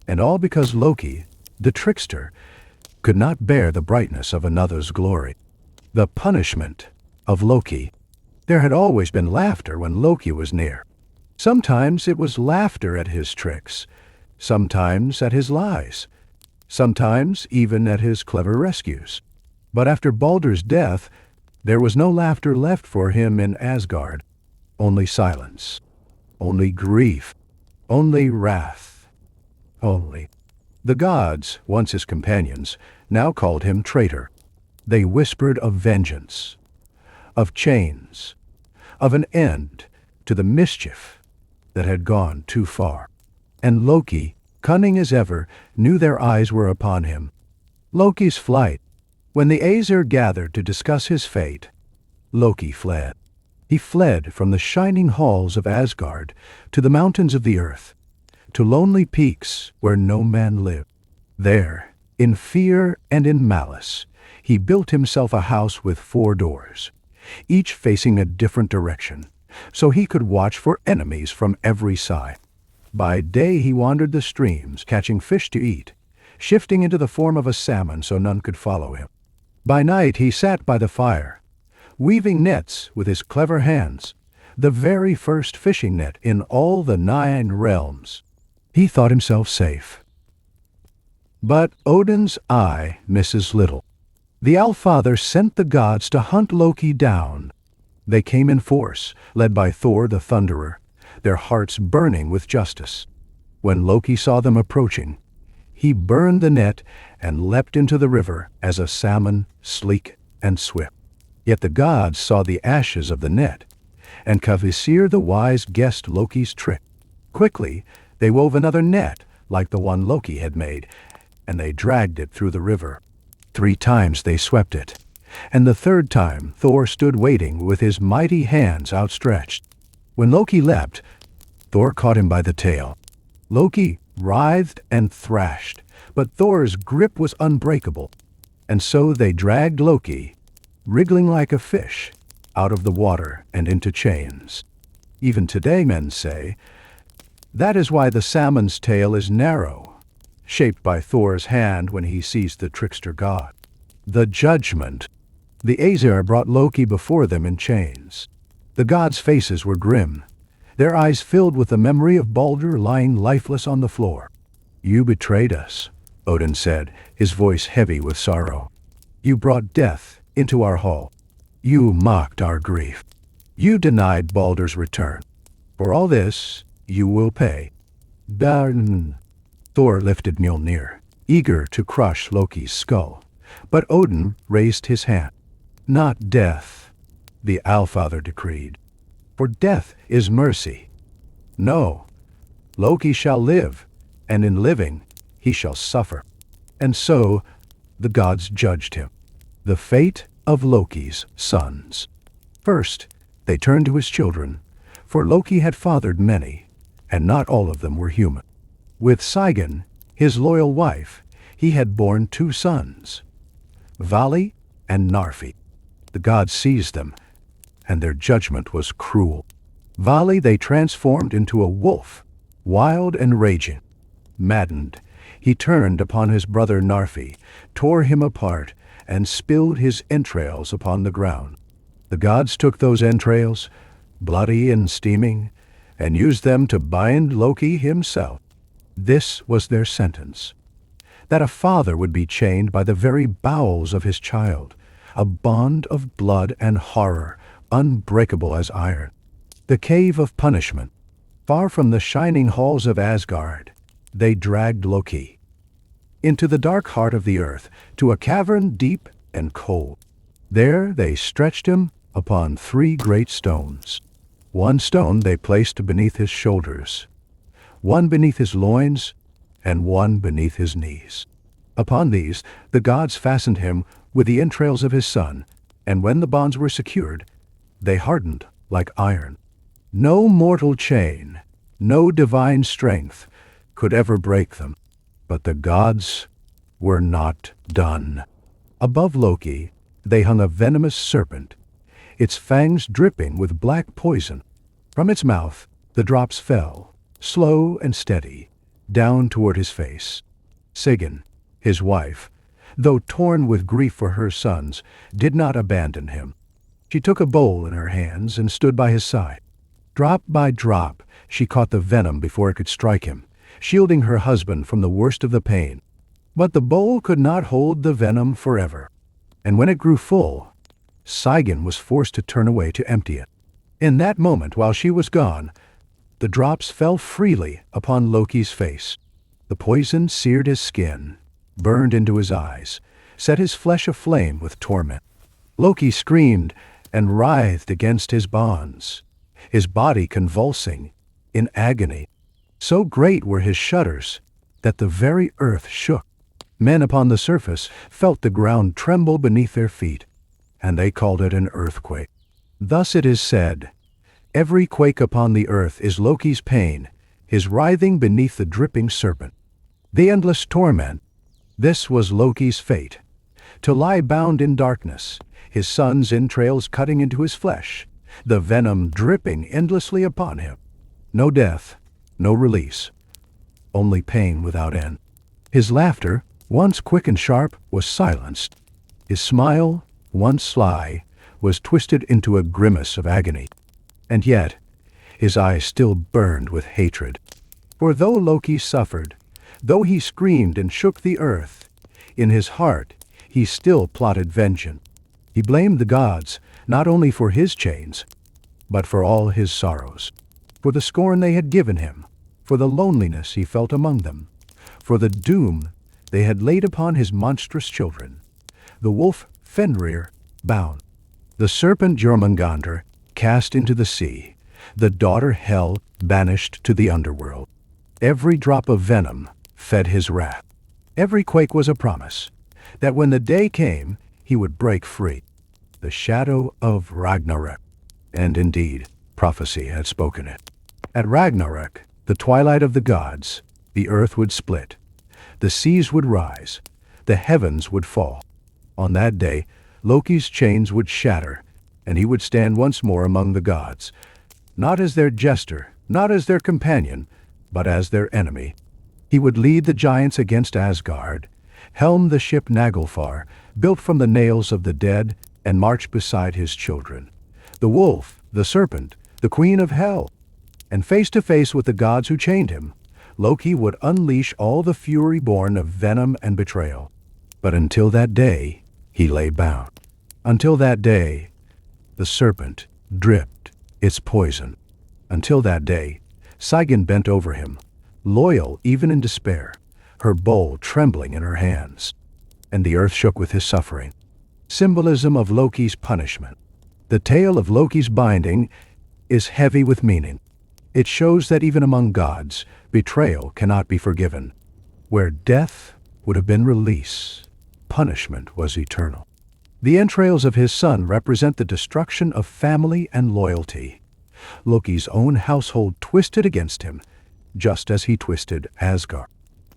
And all because Loki, the trickster, could not bear the brightness of another's glory. The punishment of Loki. There had always been laughter when Loki was near. Sometimes it was laughter at his tricks, sometimes at his lies, sometimes even at his clever rescues. But after Balder's death, there was no laughter left for him in Asgard. Only silence, only grief, only wrath, only. The gods, once his companions, now called him traitor. They whispered of vengeance, of chains, of an end to the mischief that had gone too far. And Loki, cunning as ever, knew their eyes were upon him. Loki's flight. When the Aesir gathered to discuss his fate, Loki fled. He fled from the shining halls of Asgard to the mountains of the earth, to lonely peaks where no man lived. There, in fear and in malice, he built himself a house with 4 doors, each facing a different direction, so he could watch for enemies from every side. By day he wandered the streams, catching fish to eat, shifting into the form of a salmon so none could follow him. By night he sat by the fire, weaving nets with his clever hands, the very first fishing net in all the 9 realms. He thought himself safe. But Odin's eye misses little. The Allfather sent the gods to hunt Loki down. They came in force, led by Thor the Thunderer, their hearts burning with justice. When Loki saw them approaching, he burned the net and leapt into the river as a salmon, sleek and swift. Yet the gods saw the ashes of the net, and Kvasir the wise guessed Loki's trick. Quickly, they wove another net like the one Loki had made, and they dragged it through the river. 3 times they swept it, and the 3rd time Thor stood waiting with his mighty hands outstretched. When Loki leapt, Thor caught him by the tail. Loki writhed and thrashed, but Thor's grip was unbreakable, and so they dragged Loki, wriggling like a fish, out of the water and into chains. Even today, men say, that is why the salmon's tail is narrow, shaped by Thor's hand when he seized the trickster god. The judgment. The Aesir brought Loki before them in chains. The gods' faces were grim, their eyes filled with the memory of Balder lying lifeless on the floor. "You betrayed us," Odin said, his voice heavy with sorrow. "You brought death into our hall. You mocked our grief. You denied Balder's return. For all this, you will pay." Darn. Thor lifted Mjolnir, eager to crush Loki's skull, but Odin raised his hand. "Not death," the Allfather decreed, "for death is mercy. No, Loki shall live, and in living he shall suffer." And so the gods judged him. The fate of Loki's sons. First, they turned to his children, for Loki had fathered many, and not all of them were human. With Sigyn, his loyal wife, he had borne 2 sons, Vali and Narfi. The gods seized them, and their judgment was cruel. Vali they transformed into a wolf, wild and raging. Maddened, he turned upon his brother Narfi, tore him apart, and spilled his entrails upon the ground. The gods took those entrails, bloody and steaming, and used them to bind Loki himself. This was their sentence: that a father would be chained by the very bowels of his child, a bond of blood and horror, unbreakable as iron. The cave of punishment. Far from the shining halls of Asgard, they dragged Loki into the dark heart of the earth, to a cavern deep and cold. There they stretched him upon 3 great stones. One stone they placed beneath his shoulders, one beneath his loins, and one beneath his knees. Upon these the gods fastened him with the entrails of his son, and when the bonds were secured, they hardened like iron. No mortal chain, no divine strength could ever break them. But the gods were not done. Above Loki, they hung a venomous serpent, its fangs dripping with black poison. From its mouth, the drops fell, slow and steady, down toward his face. Sigyn, his wife, though torn with grief for her sons, did not abandon him. She took a bowl in her hands and stood by his side. Drop by drop, she caught the venom before it could strike him, shielding her husband from the worst of the pain. But the bowl could not hold the venom forever, and when it grew full, Sigyn was forced to turn away to empty it. In that moment, while she was gone, the drops fell freely upon Loki's face. The poison seared his skin, burned into his eyes, set his flesh aflame with torment. Loki screamed and writhed against his bonds, his body convulsing in agony. So great were his shudders that the very earth shook. Men upon the surface felt the ground tremble beneath their feet, and they called it an earthquake. Thus it is said, every quake upon the earth is Loki's pain, his writhing beneath the dripping serpent. The endless torment, this was Loki's fate, to lie bound in darkness, his son's entrails cutting into his flesh, the venom dripping endlessly upon him. No death, no release, only pain without end. His laughter, once quick and sharp, was silenced. His smile, once sly, was twisted into a grimace of agony. And yet, his eyes still burned with hatred. For though Loki suffered, though he screamed and shook the earth, in his heart he still plotted vengeance. He blamed the gods not only for his chains, but for all his sorrows, for the scorn they had given him, for the loneliness he felt among them, for the doom they had laid upon his monstrous children. The wolf Fenrir bound, the serpent Jormungandr cast into the sea, the daughter Hel banished to the underworld. Every drop of venom fed his wrath. Every quake was a promise that when the day came, he would break free. The shadow of Ragnarok. And indeed, prophecy had spoken it. At Ragnarok, the twilight of the gods, the earth would split, the seas would rise, the heavens would fall. On that day, Loki's chains would shatter, and he would stand once more among the gods, not as their jester, not as their companion, but as their enemy. He would lead the giants against Asgard, helm the ship Naglfar, built from the nails of the dead, and march beside his children. The wolf, the serpent, the queen of hell. And face to face with the gods who chained him, Loki would unleash all the fury born of venom and betrayal. But until that day, he lay bound. Until that day, the serpent dripped its poison. Until that day, Sigyn bent over him, loyal even in despair, her bowl trembling in her hands. And the earth shook with his suffering. Symbolism of Loki's punishment. The tale of Loki's binding is heavy with meaning. It shows that even among gods, betrayal cannot be forgiven. Where death would have been release, punishment was eternal. The entrails of his son represent the destruction of family and loyalty. Loki's own household twisted against him, just as he twisted Asgard.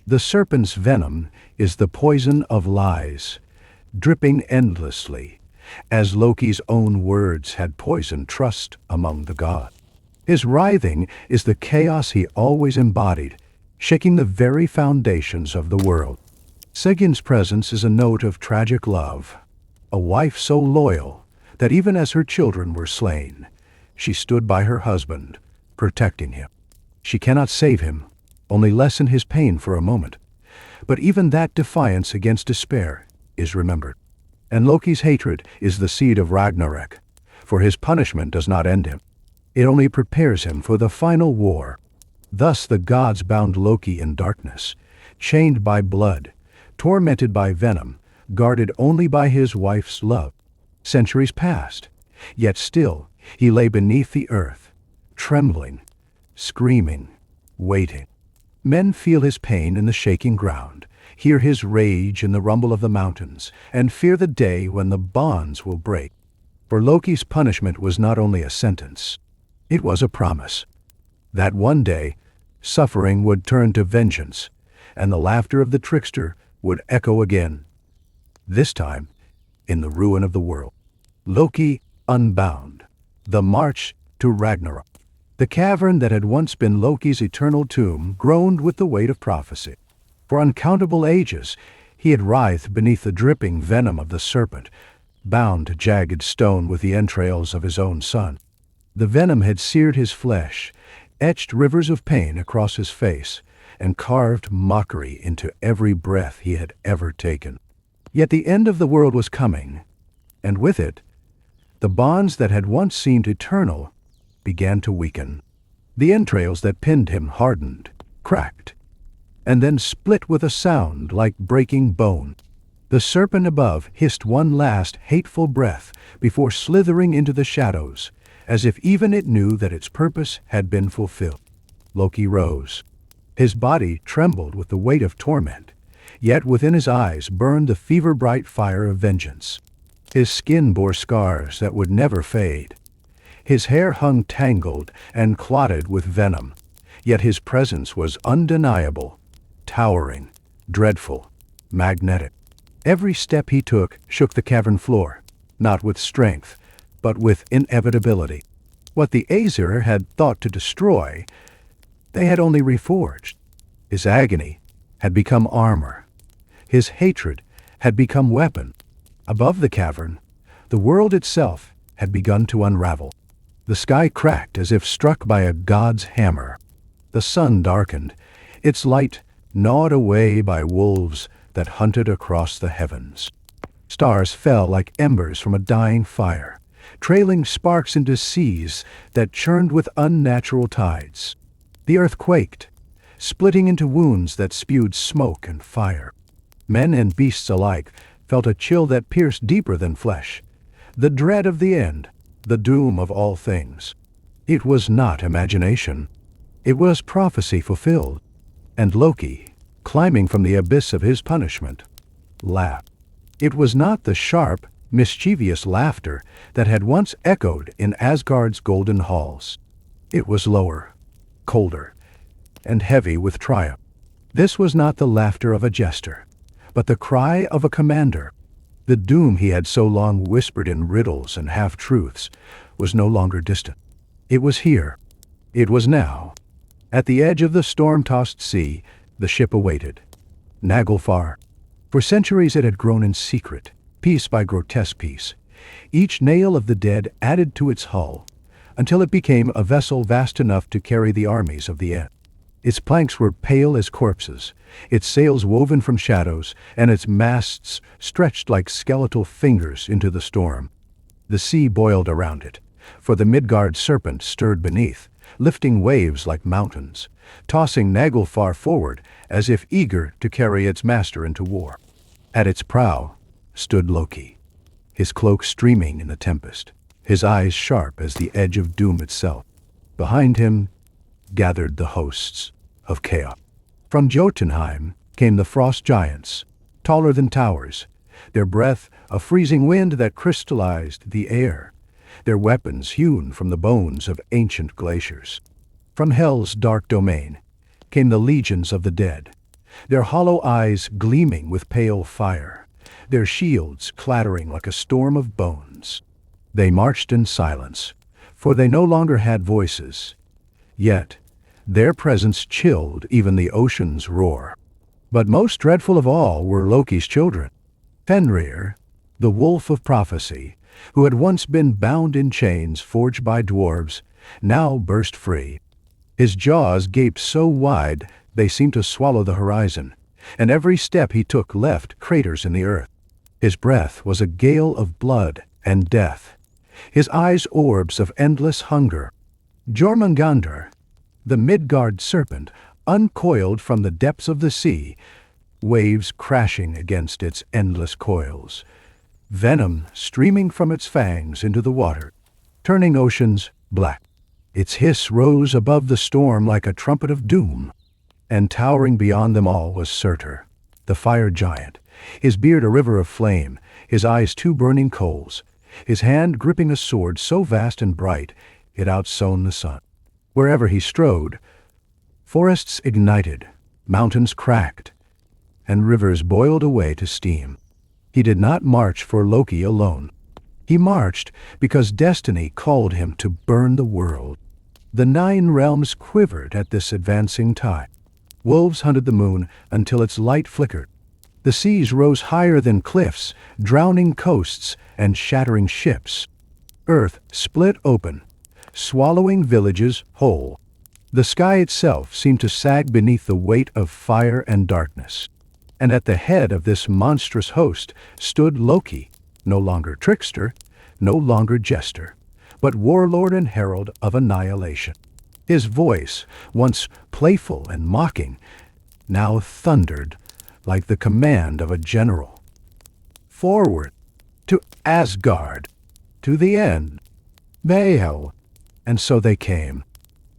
The serpent's venom is the poison of lies, dripping endlessly, as Loki's own words had poisoned trust among the gods. His writhing is the chaos he always embodied, shaking the very foundations of the world. Sigyn's presence is a note of tragic love, a wife so loyal that even as her children were slain, she stood by her husband, protecting him. She cannot save him, only lessen his pain for a moment. But even that defiance against despair is remembered. And Loki's hatred is the seed of Ragnarok, for his punishment does not end him. It only prepares him for the final war. Thus the gods bound Loki in darkness, chained by blood, tormented by venom, guarded only by his wife's love. Centuries passed, yet still he lay beneath the earth, trembling, screaming, waiting. Men feel his pain in the shaking ground, hear his rage in the rumble of the mountains, and fear the day when the bonds will break. For Loki's punishment was not only a sentence, it was a promise that one day suffering would turn to vengeance, and the laughter of the trickster would echo again, this time in the ruin of the world. Loki unbound. The march to Ragnarok. The cavern that had once been Loki's eternal tomb groaned with the weight of prophecy. For uncountable ages he had writhed beneath the dripping venom of the serpent, bound to jagged stone with the entrails of his own son. The venom had seared his flesh, etched rivers of pain across his face, and carved mockery into every breath he had ever taken. Yet the end of the world was coming, and with it, the bonds that had once seemed eternal began to weaken. The entrails that pinned him hardened, cracked, and then split with a sound like breaking bone. The serpent above hissed one last hateful breath before slithering into the shadows, as if even it knew that its purpose had been fulfilled. Loki rose. His body trembled with the weight of torment, yet within his eyes burned the fever-bright fire of vengeance. His skin bore scars that would never fade. His hair hung tangled and clotted with venom, yet his presence was undeniable, towering, dreadful, magnetic. Every step he took shook the cavern floor, not with strength, but with inevitability. What the Aesir had thought to destroy, they had only reforged. His agony had become armor. His hatred had become weapon. Above the cavern, the world itself had begun to unravel. The sky cracked as if struck by a god's hammer. The sun darkened, its light gnawed away by wolves that hunted across the heavens. Stars fell like embers from a dying fire, trailing sparks into seas that churned with unnatural tides. The earth quaked, splitting into wounds that spewed smoke and fire. Men and beasts alike felt a chill that pierced deeper than flesh, the dread of the end, the doom of all things. It was not imagination. It was prophecy fulfilled. And Loki, climbing from the abyss of his punishment, laughed. It was not the sharp, mischievous laughter that had once echoed in Asgard's golden halls. It was lower, colder, and heavy with triumph. This was not the laughter of a jester, but the cry of a commander. The doom he had so long whispered in riddles and half-truths was no longer distant. It was here. It was now. At the edge of the storm-tossed sea, the ship awaited. Naglfar. For centuries it had grown in secret, piece by grotesque piece. Each nail of the dead added to its hull, until it became a vessel vast enough to carry the armies of the end. Its planks were pale as corpses, its sails woven from shadows, and its masts stretched like skeletal fingers into the storm. The sea boiled around it, for the Midgard serpent stirred beneath, lifting waves like mountains, tossing Naglfar forward as if eager to carry its master into war. At its prow stood Loki, his cloak streaming in the tempest, his eyes sharp as the edge of doom itself. Behind him gathered the hosts of chaos. From Jotunheim came the frost giants, taller than towers, their breath a freezing wind that crystallized the air, their weapons hewn from the bones of ancient glaciers. From Hel's dark domain came the legions of the dead, their hollow eyes gleaming with pale fire, their shields clattering like a storm of bones. They marched in silence, for they no longer had voices. Yet their presence chilled even the ocean's roar. But most dreadful of all were Loki's children. Fenrir, the wolf of prophecy, who had once been bound in chains forged by dwarves, now burst free. His jaws gaped so wide they seemed to swallow the horizon, and every step he took left craters in the earth. His breath was a gale of blood and death, his eyes orbs of endless hunger. Jormungandr, the Midgard serpent, uncoiled from the depths of the sea, waves crashing against its endless coils, venom streaming from its fangs into the water, turning oceans black. Its hiss rose above the storm like a trumpet of doom, and towering beyond them all was Surtur, the fire giant, his beard a river of flame, his eyes two burning coals, his hand gripping a sword so vast and bright it outshone the sun. Wherever he strode, forests ignited, mountains cracked, and rivers boiled away to steam. He did not march for Loki alone. He marched because destiny called him to burn the world. The 9 realms quivered at this advancing tide. Wolves hunted the moon until its light flickered. The seas rose higher than cliffs, drowning coasts and shattering ships. Earth split open, swallowing villages whole. The sky itself seemed to sag beneath the weight of fire and darkness. And at the head of this monstrous host stood Loki, no longer trickster, no longer jester, but warlord and herald of annihilation. His voice, once playful and mocking, now thundered like the command of a general. Forward, to Asgard, to the end, Baal. And so they came.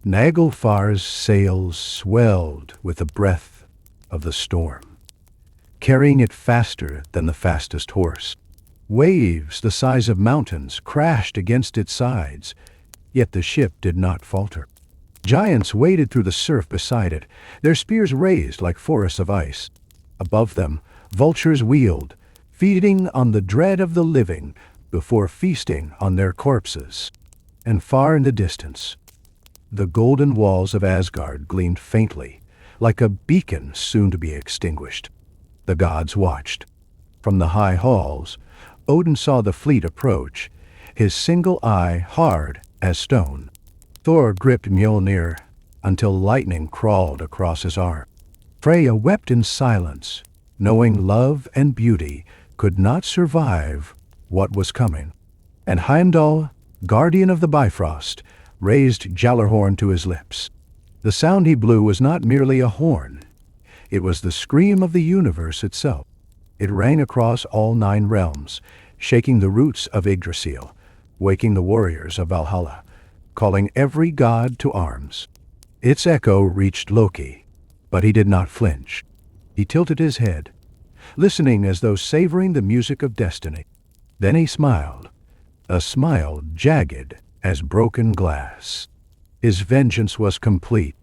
Naglfar's sails swelled with the breath of the storm, carrying it faster than the fastest horse. Waves the size of mountains crashed against its sides, yet the ship did not falter. Giants waded through the surf beside it, their spears raised like forests of ice. Above them, vultures wheeled, feeding on the dread of the living before feasting on their corpses. And far in the distance, the golden walls of Asgard gleamed faintly, like a beacon soon to be extinguished. The gods watched. From the high halls, Odin saw the fleet approach, his single eye hard as stone. Thor gripped Mjolnir until lightning crawled across his arm. Freya wept in silence, knowing love and beauty could not survive what was coming. And Heimdall, guardian of the Bifrost, raised Gjallarhorn to his lips. The sound he blew was not merely a horn. It was the scream of the universe itself. It rang across all 9 realms, shaking the roots of Yggdrasil, waking the warriors of Valhalla, calling every god to arms. Its echo reached Loki, but he did not flinch. He tilted his head, listening as though savoring the music of destiny. Then he smiled, a smile jagged as broken glass. His vengeance was complete.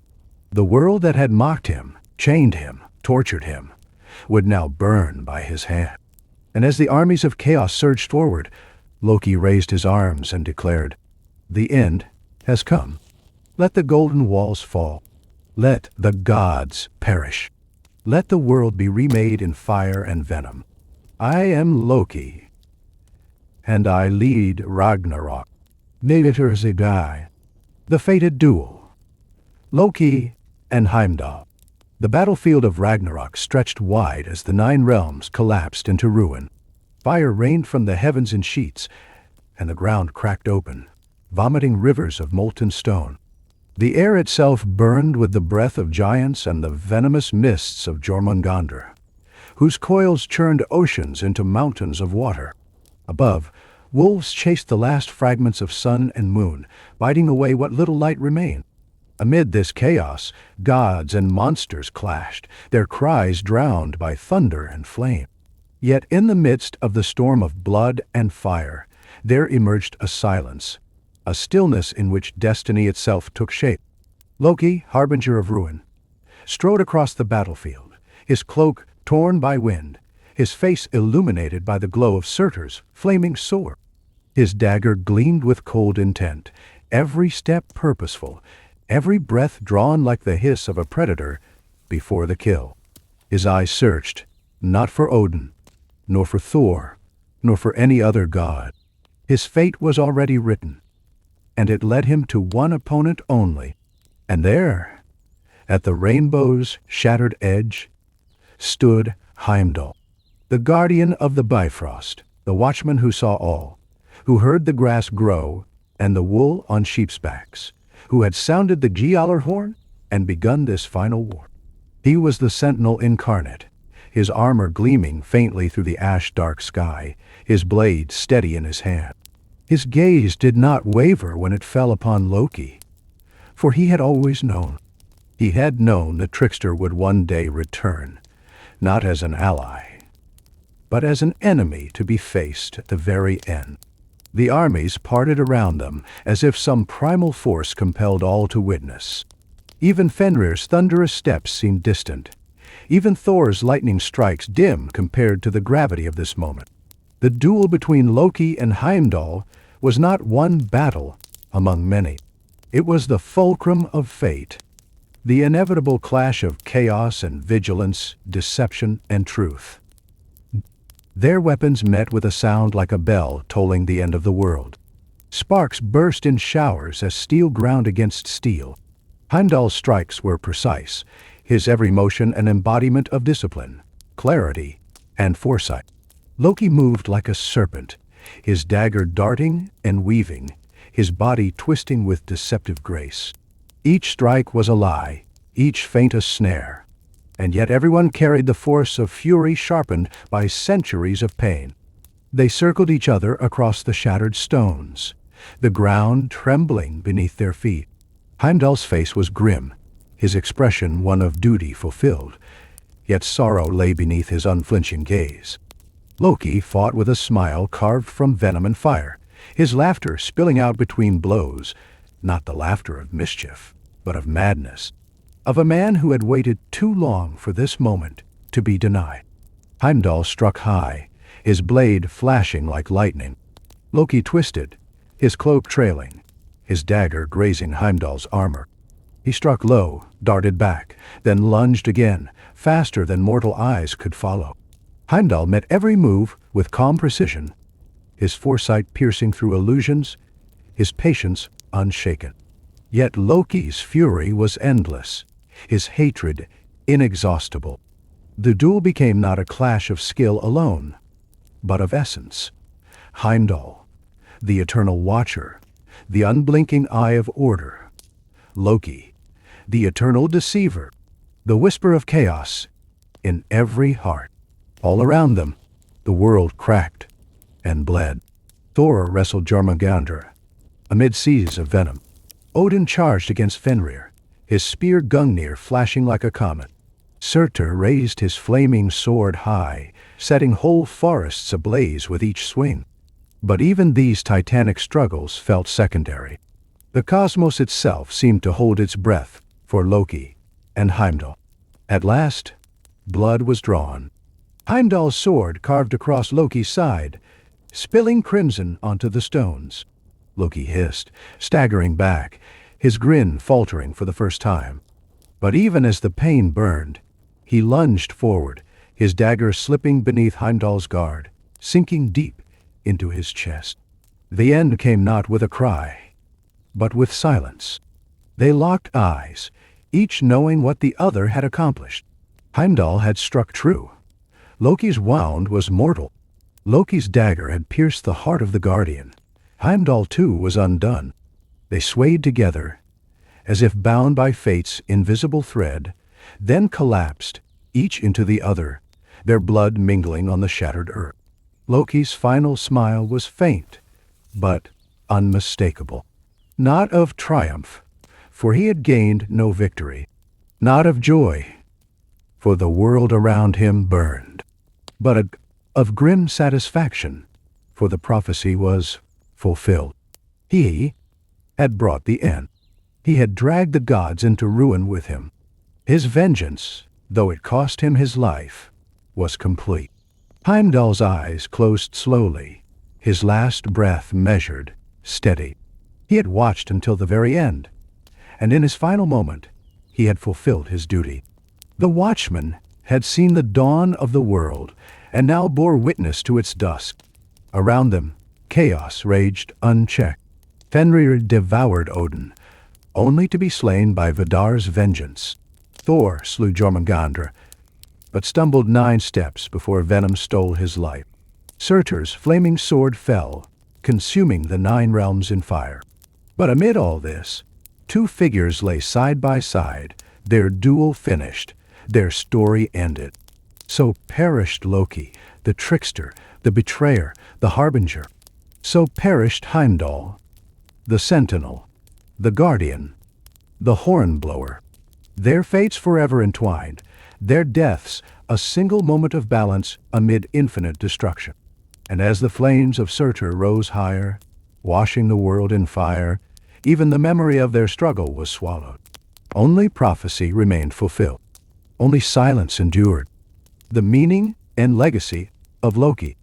The world that had mocked him, chained him, tortured him, would now burn by his hand. And as the armies of chaos surged forward, Loki raised his arms and declared, "The end has come. Let the golden walls fall. Let the gods perish. Let the world be remade in fire and venom. I am Loki, and I lead Ragnarok." The fated duel. Loki and Heimdall. The battlefield of Ragnarok stretched wide as the 9 realms collapsed into ruin. Fire rained from the heavens in sheets, and the ground cracked open, vomiting rivers of molten stone. The air itself burned with the breath of giants and the venomous mists of Jormungandr, whose coils churned oceans into mountains of water. Above, wolves chased the last fragments of sun and moon, biting away what little light remained. Amid this chaos, gods and monsters clashed, their cries drowned by thunder and flame. Yet in the midst of the storm of blood and fire, there emerged a silence, a stillness in which destiny itself took shape. Loki, harbinger of ruin, strode across the battlefield, his cloak torn by wind, his face illuminated by the glow of Surtur's flaming sword. His dagger gleamed with cold intent, every step purposeful, every breath drawn like the hiss of a predator before the kill. His eyes searched, not for Odin, nor for Thor, nor for any other god. His fate was already written, and it led him to one opponent only. And there, at the rainbow's shattered edge, stood Heimdall, the guardian of the Bifrost, the watchman who saw all, who heard the grass grow and the wool on sheep's backs, who had sounded the Giallar horn and begun this final war. He was the sentinel incarnate, his armor gleaming faintly through the ash-dark sky, his blade steady in his hand. His gaze did not waver when it fell upon Loki, for he had always known. He had known the trickster would one day return, not as an ally, but as an enemy to be faced at the very end. The armies parted around them as if some primal force compelled all to witness. Even Fenrir's thunderous steps seemed distant. Even Thor's lightning strikes dim compared to the gravity of this moment. The duel between Loki and Heimdall was not one battle among many. It was the fulcrum of fate, the inevitable clash of chaos and vigilance, deception and truth. Their weapons met with a sound like a bell tolling the end of the world. Sparks burst in showers as steel ground against steel. Heimdall's strikes were precise, his every motion an embodiment of discipline, clarity, and foresight. Loki moved like a serpent, his dagger darting and weaving, his body twisting with deceptive grace. Each strike was a lie, each feint a snare, and yet everyone carried the force of fury sharpened by centuries of pain. They circled each other across the shattered stones, the ground trembling beneath their feet. Heimdall's face was grim, his expression one of duty fulfilled, yet sorrow lay beneath his unflinching gaze. Loki fought with a smile carved from venom and fire, his laughter spilling out between blows, not the laughter of mischief, but of madness, of a man who had waited too long for this moment to be denied. Heimdall struck high, his blade flashing like lightning. Loki twisted, his cloak trailing, his dagger grazing Heimdall's armor. He struck low, darted back, then lunged again, faster than mortal eyes could follow. Heimdall met every move with calm precision, his foresight piercing through illusions, his patience unshaken. Yet Loki's fury was endless, his hatred inexhaustible. The duel became not a clash of skill alone, but of essence. Heimdall, the eternal watcher, the unblinking eye of order. Loki, the eternal deceiver, the whisper of chaos in every heart. All around them, the world cracked and bled. Thor wrestled Jormungandr amid seas of venom. Odin charged against Fenrir, his spear Gungnir flashing like a comet. Surtur raised his flaming sword high, setting whole forests ablaze with each swing. But even these titanic struggles felt secondary. The cosmos itself seemed to hold its breath for Loki and Heimdall. At last, blood was drawn. Heimdall's sword carved across Loki's side, spilling crimson onto the stones. Loki hissed, staggering back, his grin faltering for the first time. But even as the pain burned, he lunged forward, his dagger slipping beneath Heimdall's guard, sinking deep into his chest. The end came not with a cry, but with silence. They locked eyes, each knowing what the other had accomplished. Heimdall had struck true. Loki's wound was mortal. Loki's dagger had pierced the heart of the Guardian. Heimdall too was undone. They swayed together, as if bound by fate's invisible thread, then collapsed, each into the other, their blood mingling on the shattered earth. Loki's final smile was faint, but unmistakable. Not of triumph, for he had gained no victory. Not of joy, for the world around him burned. But of grim satisfaction, for the prophecy was fulfilled. He had brought the end. He had dragged the gods into ruin with him. His vengeance, though it cost him his life, was complete. Heimdall's eyes closed slowly, his last breath measured, steady. He had watched until the very end, and in his final moment, he had fulfilled his duty. The watchman had seen the dawn of the world, and now bore witness to its dusk. Around them, chaos raged unchecked. Fenrir devoured Odin, only to be slain by Vidar's vengeance. Thor slew Jormungandr, but stumbled 9 steps before venom stole his life. Surtur's flaming sword fell, consuming the 9 realms in fire. But amid all this, Two figures lay side by side, their duel finished, their story ended. So perished Loki, the trickster, the betrayer, the harbinger. So perished Heimdall, the sentinel, the guardian, the hornblower. Their fates forever entwined, their deaths a single moment of balance amid infinite destruction. And as the flames of Surtur rose higher, washing the world in fire, even the memory of their struggle was swallowed. Only prophecy remained fulfilled. Only silence endured. The meaning and legacy of Loki.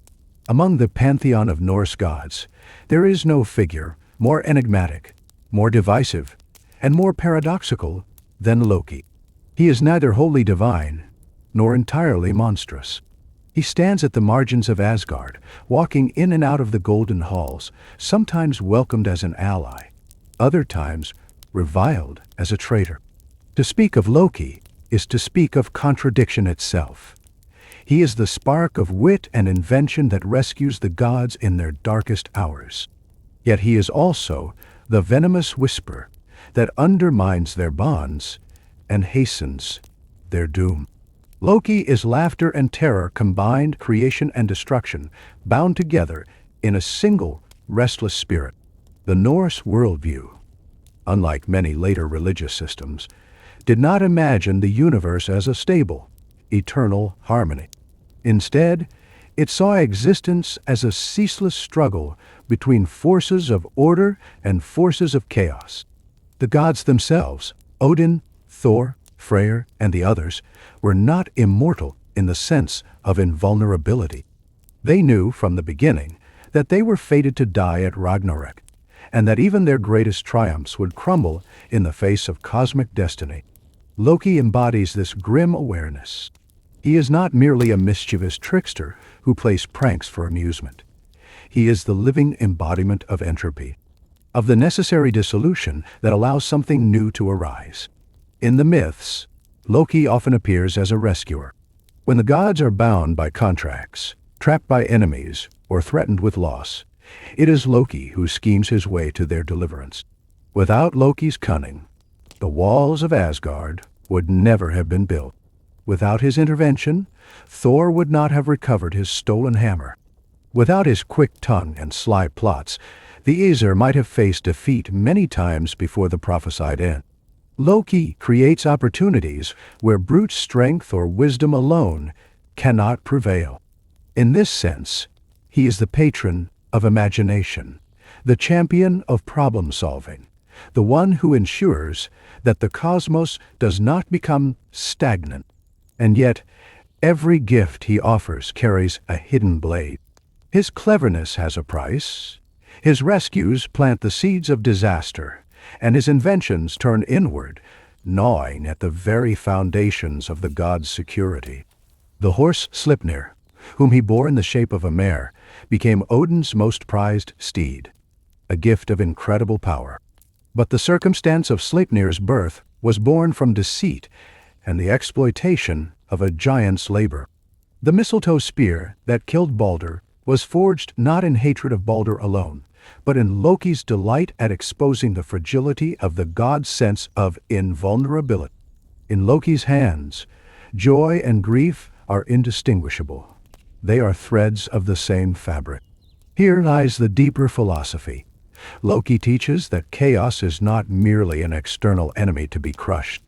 Among the pantheon of Norse gods, there is no figure more enigmatic, more divisive, and more paradoxical than Loki. He is neither wholly divine nor entirely monstrous. He stands at the margins of Asgard, walking in and out of the golden halls, sometimes welcomed as an ally, other times reviled as a traitor. To speak of Loki is to speak of contradiction itself. He is the spark of wit and invention that rescues the gods in their darkest hours. Yet he is also the venomous whisper that undermines their bonds and hastens their doom. Loki is laughter and terror combined, creation and destruction, bound together in a single restless spirit. The Norse worldview, unlike many later religious systems, did not imagine the universe as a stable, eternal harmony. Instead, it saw existence as a ceaseless struggle between forces of order and forces of chaos. The gods themselves, Odin, Thor, Freyr, and the others, were not immortal in the sense of invulnerability. They knew from the beginning that they were fated to die at Ragnarok, and that even their greatest triumphs would crumble in the face of cosmic destiny. Loki embodies this grim awareness. He is not merely a mischievous trickster who plays pranks for amusement. He is the living embodiment of entropy, of the necessary dissolution that allows something new to arise. In the myths, Loki often appears as a rescuer. When the gods are bound by contracts, trapped by enemies, or threatened with loss, it is Loki who schemes his way to their deliverance. Without Loki's cunning, the walls of Asgard would never have been built. Without his intervention, Thor would not have recovered his stolen hammer. Without his quick tongue and sly plots, the Aesir might have faced defeat many times before the prophesied end. Loki creates opportunities where brute strength or wisdom alone cannot prevail. In this sense, he is the patron of imagination, the champion of problem-solving, the one who ensures that the cosmos does not become stagnant. And yet, every gift he offers carries a hidden blade. His cleverness has a price. His rescues plant the seeds of disaster, and his inventions turn inward, gnawing at the very foundations of the god's security. The horse Sleipnir, whom he bore in the shape of a mare, became Odin's most prized steed, a gift of incredible power. But the circumstance of Sleipnir's birth was born from deceit and the exploitation of a giant's labor. The mistletoe spear that killed Balder was forged not in hatred of Balder alone, but in Loki's delight at exposing the fragility of the god's sense of invulnerability. In Loki's hands, joy and grief are indistinguishable. They are threads of the same fabric. Here lies the deeper philosophy. Loki teaches that chaos is not merely an external enemy to be crushed.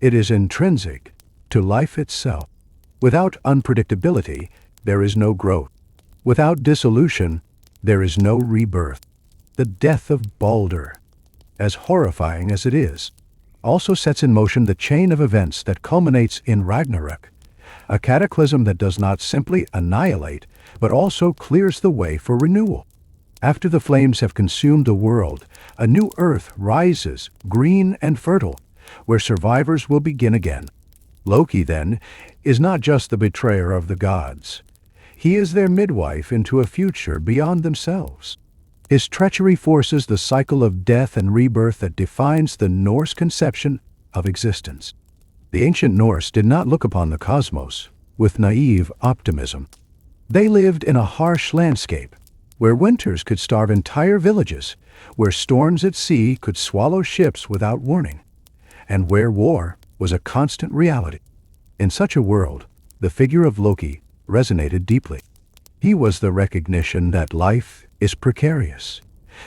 It is intrinsic to life itself. Without unpredictability, there is no growth. Without dissolution, there is no rebirth. The death of Balder, as horrifying as it is, also sets in motion the chain of events that culminates in Ragnarok, a cataclysm that does not simply annihilate, but also clears the way for renewal. After the flames have consumed the world, a new earth rises, green and fertile, where survivors will begin again. Loki, then, is not just the betrayer of the gods. He is their midwife into a future beyond themselves. His treachery forces the cycle of death and rebirth that defines the Norse conception of existence. The ancient Norse did not look upon the cosmos with naive optimism. They lived in a harsh landscape, where winters could starve entire villages, where storms at sea could swallow ships without warning, and where war was a constant reality. In such a world, the figure of Loki resonated deeply. He was the recognition that life is precarious,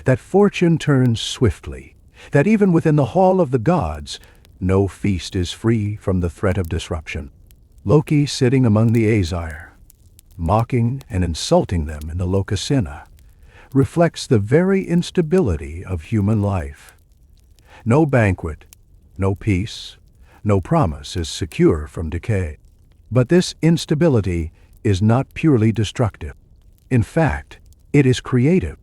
that fortune turns swiftly, that even within the hall of the gods, no feast is free from the threat of disruption. Loki sitting among the Aesir, mocking and insulting them in the Lokasina, reflects the very instability of human life. No banquet, no peace, no promise is secure from decay. But this instability is not purely destructive. In fact, it is creative.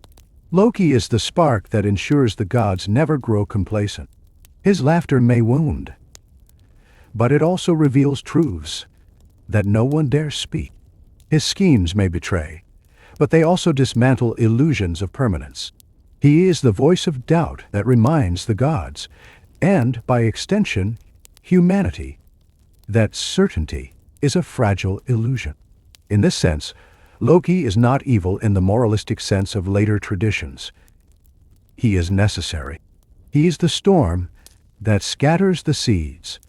Loki is the spark that ensures the gods never grow complacent. His laughter may wound, but it also reveals truths that no one dares speak. His schemes may betray, but they also dismantle illusions of permanence. He is the voice of doubt that reminds the gods, and by extension, humanity, that certainty is a fragile illusion. In this sense, Loki is not evil in the moralistic sense of later traditions. He is necessary. He is the storm that scatters the seeds,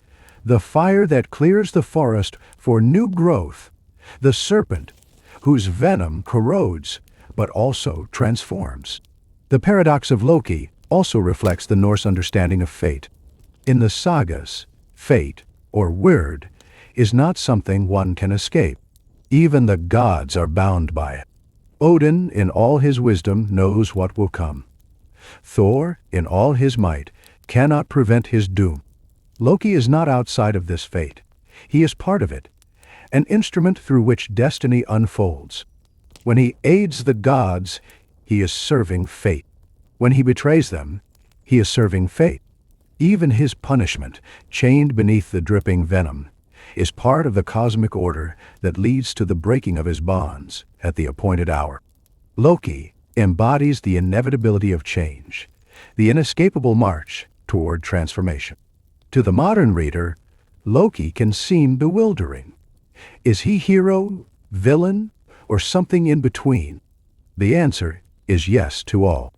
the fire that clears the forest for new growth, the serpent whose venom corrodes but also transforms. The paradox of Loki also reflects the Norse understanding of fate. In the sagas, fate, or wyrd, is not something one can escape. Even the gods are bound by it. Odin, in all his wisdom, knows what will come. Thor, in all his might, cannot prevent his doom. Loki is not outside of this fate. He is part of it, an instrument through which destiny unfolds. When he aids the gods, he is serving fate. When he betrays them, he is serving fate. Even his punishment, chained beneath the dripping venom, is part of the cosmic order that leads to the breaking of his bonds at the appointed hour. Loki embodies the inevitability of change, the inescapable march toward transformation. To the modern reader, Loki can seem bewildering. Is he hero, villain, or something in between? The answer is yes to all.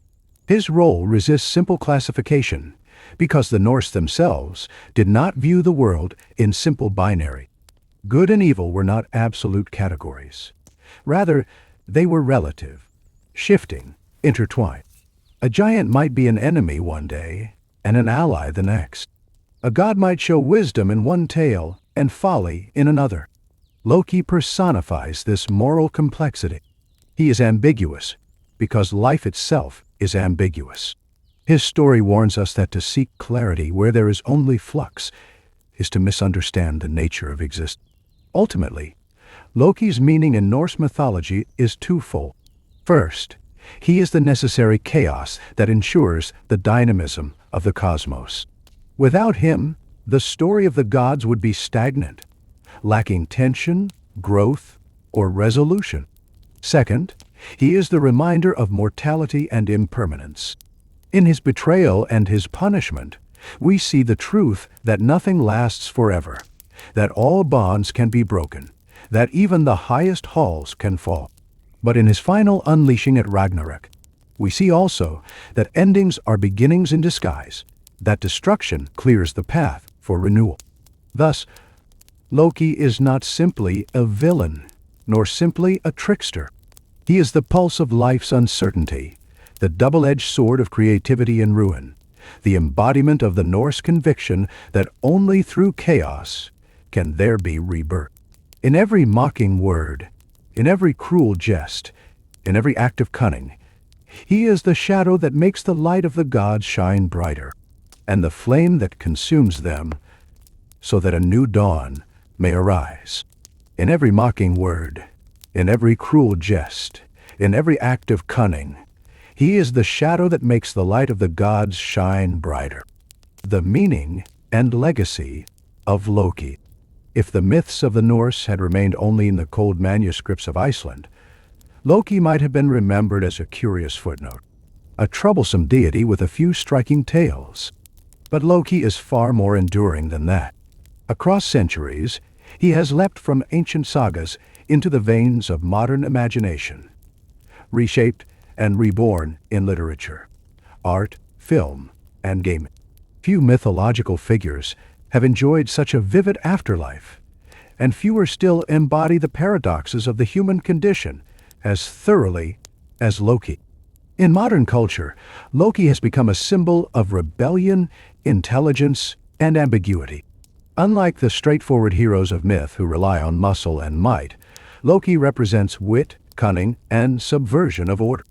His role resists simple classification because the Norse themselves did not view the world in simple binary. Good and evil were not absolute categories. Rather, they were relative, shifting, intertwined. A giant might be an enemy one day and an ally the next. A god might show wisdom in one tale and folly in another. Loki personifies this moral complexity. He is ambiguous because life itself is ambiguous. His story warns us that to seek clarity where there is only flux is to misunderstand the nature of existence. Ultimately, Loki's meaning in Norse mythology is twofold. First, he is the necessary chaos that ensures the dynamism of the cosmos. Without him, the story of the gods would be stagnant, lacking tension, growth, or resolution. Second, he is the reminder of mortality and impermanence. In his betrayal and his punishment, we see the truth that nothing lasts forever, that all bonds can be broken, that even the highest halls can fall. But in his final unleashing at Ragnarok, we see also that endings are beginnings in disguise, that destruction clears the path for renewal. Thus, Loki is not simply a villain, nor simply a trickster. He is the pulse of life's uncertainty, the double-edged sword of creativity and ruin, the embodiment of the Norse conviction that only through chaos can there be rebirth. In every mocking word, in every cruel jest, in every act of cunning, he is the shadow that makes the light of the gods shine brighter, and the flame that consumes them, so that a new dawn may arise. In every mocking word, in every cruel jest, in every act of cunning, he is the shadow that makes the light of the gods shine brighter. The meaning and legacy of Loki. If the myths of the Norse had remained only in the cold manuscripts of Iceland, Loki might have been remembered as a curious footnote, a troublesome deity with a few striking tales. But Loki is far more enduring than that. Across centuries, he has leapt from ancient sagas into the veins of modern imagination, reshaped and reborn in literature, art, film, and gaming. Few mythological figures have enjoyed such a vivid afterlife, and fewer still embody the paradoxes of the human condition as thoroughly as Loki. In modern culture, Loki has become a symbol of rebellion, intelligence, and ambiguity. Unlike the straightforward heroes of myth who rely on muscle and might, Loki represents wit, cunning, and subversion of order.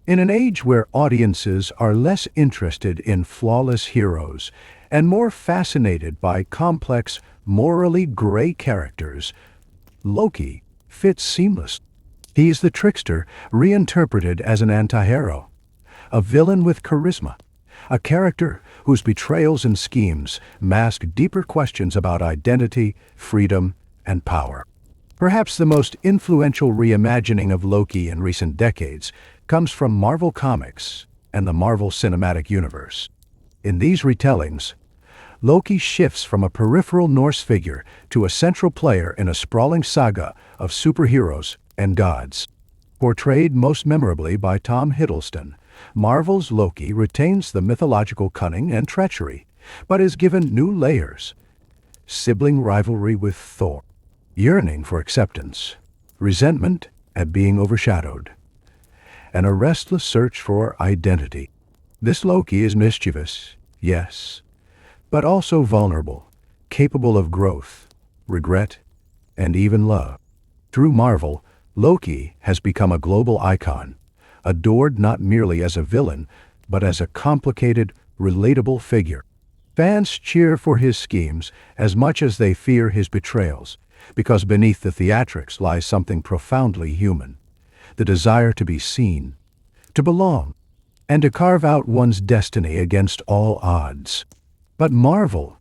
In an age where audiences are less interested in flawless heroes and more fascinated by complex, morally gray characters, Loki fits seamlessly. He's the trickster reinterpreted as an antihero, a villain with charisma, a character whose betrayals and schemes mask deeper questions about identity, freedom, and power. Perhaps the most influential reimagining of Loki in recent decades comes from Marvel Comics and the Marvel Cinematic Universe. In these retellings, Loki shifts from a peripheral Norse figure to a central player in a sprawling saga of superheroes and gods. Portrayed most memorably by Tom Hiddleston, Marvel's Loki retains the mythological cunning and treachery, but is given new layers: sibling rivalry with Thor, yearning for acceptance, resentment at being overshadowed, and a restless search for identity. This Loki is mischievous, yes, but also vulnerable, capable of growth, regret, and even love. Through Marvel, Loki has become a global icon, adored not merely as a villain, but as a complicated, relatable figure. Fans cheer for his schemes as much as they fear his betrayals, because beneath the theatrics lies something profoundly human: the desire to be seen, to belong, and to carve out one's destiny against all odds. But Marvel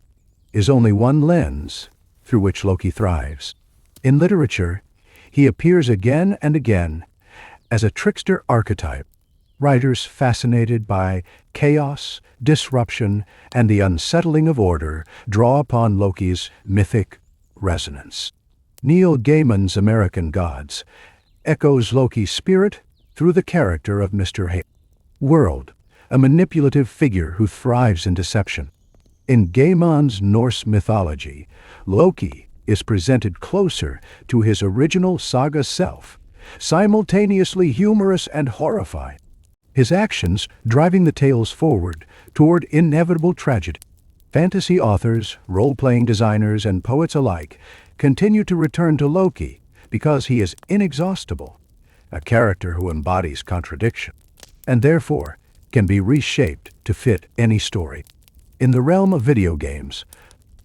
is only one lens through which Loki thrives. In literature, he appears again and again as a trickster archetype. Writers fascinated by chaos, disruption, and the unsettling of order draw upon Loki's mythic resonance. Neil Gaiman's American Gods echoes Loki's spirit through the character of Mr. World, a manipulative figure who thrives in deception. In Gaiman's Norse mythology, Loki is presented closer to his original saga self, simultaneously humorous and horrifying, his actions driving the tales forward toward inevitable tragedy. Fantasy authors, role-playing designers, and poets alike continue to return to Loki because he is inexhaustible, a character who embodies contradiction, and therefore can be reshaped to fit any story. In the realm of video games,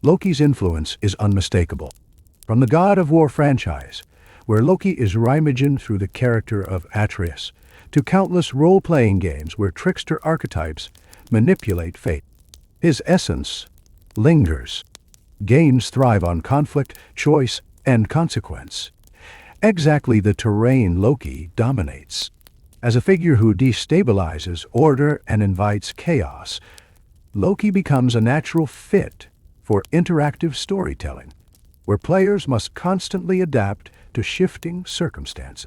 Loki's influence is unmistakable. From the God of War franchise, where Loki is reimagined through the character of Atreus, to countless role-playing games where trickster archetypes manipulate fate, his essence lingers. Games thrive on conflict, choice, and consequence. Exactly the terrain Loki dominates. As a figure who destabilizes order and invites chaos, Loki becomes a natural fit for interactive storytelling, where players must constantly adapt to shifting circumstances.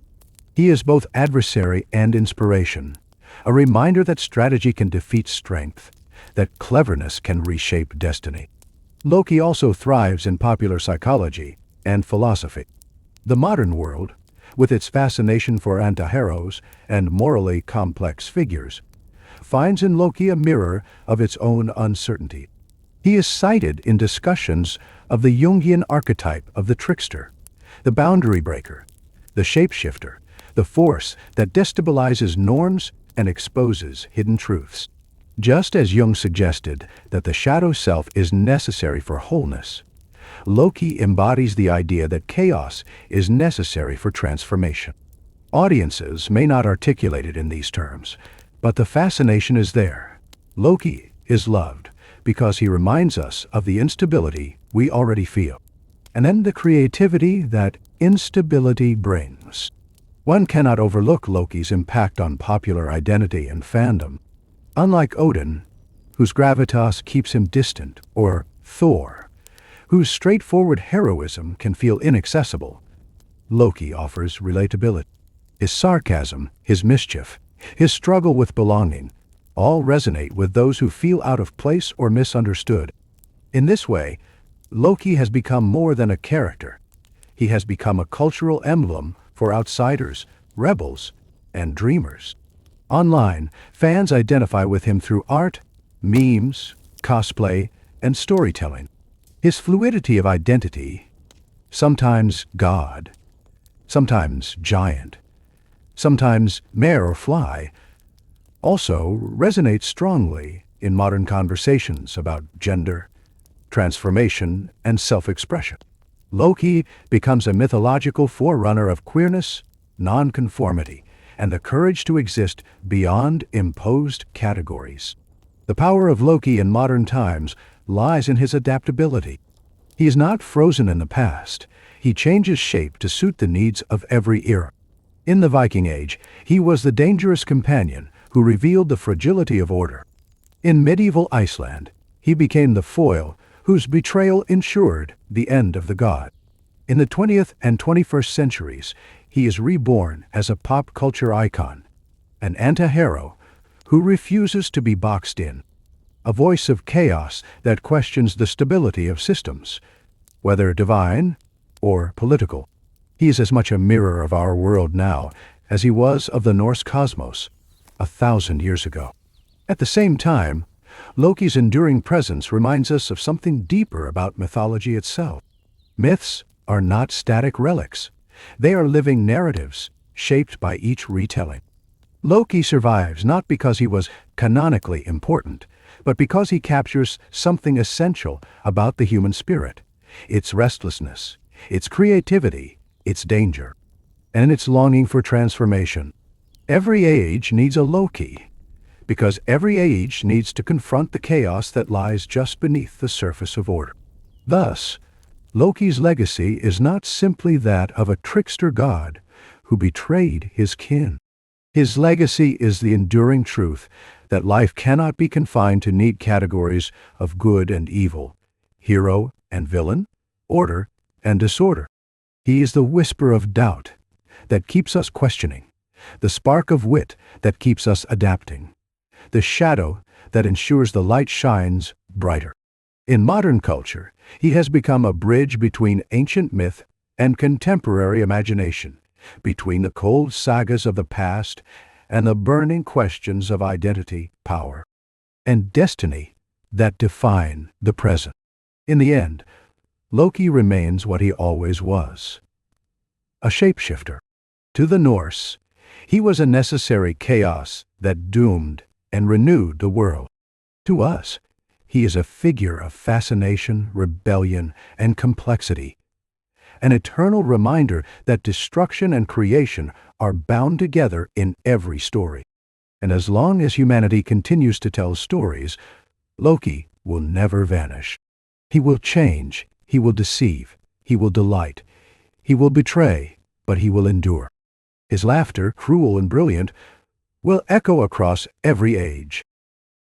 He is both adversary and inspiration, a reminder that strategy can defeat strength, that cleverness can reshape destiny. Loki also thrives in popular psychology and philosophy. The modern world, with its fascination for antiheroes and morally complex figures, finds in Loki a mirror of its own uncertainty. He is cited in discussions of the Jungian archetype of the trickster, the boundary breaker, the shapeshifter, the force that destabilizes norms and exposes hidden truths. Just as Jung suggested that the shadow self is necessary for wholeness, Loki embodies the idea that chaos is necessary for transformation. Audiences may not articulate it in these terms, but the fascination is there. Loki is loved because he reminds us of the instability we already feel, and then the creativity that instability brings. One cannot overlook Loki's impact on popular identity and fandom. Unlike Odin, whose gravitas keeps him distant, or Thor, whose straightforward heroism can feel inaccessible, Loki offers relatability. His sarcasm, his mischief, his struggle with belonging, all resonate with those who feel out of place or misunderstood. In this way, Loki has become more than a character. He has become a cultural emblem for outsiders, rebels, and dreamers. Online, fans identify with him through art, memes, cosplay, and storytelling. His fluidity of identity, sometimes God, sometimes giant, sometimes mare or fly, also resonates strongly in modern conversations about gender, transformation, and self-expression. Loki becomes a mythological forerunner of queerness, nonconformity, and the courage to exist beyond imposed categories. The power of Loki in modern times lies in his adaptability. He is not frozen in the past. He changes shape to suit the needs of every era. In the Viking Age, he was the dangerous companion who revealed the fragility of order. In medieval Iceland, he became the foil whose betrayal ensured the end of the god. In the 20th and 21st centuries, he is reborn as a pop culture icon, an anti-hero who refuses to be boxed in, a voice of chaos that questions the stability of systems, whether divine or political. He is as much a mirror of our world now as he was of the Norse cosmos 1,000 years ago. At the same time, Loki's enduring presence reminds us of something deeper about mythology itself. Myths are not static relics. They are living narratives, shaped by each retelling. Loki survives not because he was canonically important, but because he captures something essential about the human spirit, its restlessness, its creativity, its danger, and its longing for transformation. Every age needs a Loki, because every age needs to confront the chaos that lies just beneath the surface of order. Thus, Loki's legacy is not simply that of a trickster god who betrayed his kin. His legacy is the enduring truth that life cannot be confined to neat categories of good and evil, hero and villain, order and disorder. He is the whisper of doubt that keeps us questioning, the spark of wit that keeps us adapting, the shadow that ensures the light shines brighter. In modern culture, he has become a bridge between ancient myth and contemporary imagination, between the cold sagas of the past and the burning questions of identity, power, and destiny that define the present. In the end, Loki remains what he always was, a shapeshifter. To the Norse, he was a necessary chaos that doomed and renewed the world. To us, he is a figure of fascination, rebellion, and complexity, an eternal reminder that destruction and creation are bound together in every story. And as long as humanity continues to tell stories, Loki will never vanish. He will change, he will deceive, he will delight, he will betray, but he will endure. His laughter, cruel and brilliant, will echo across every age.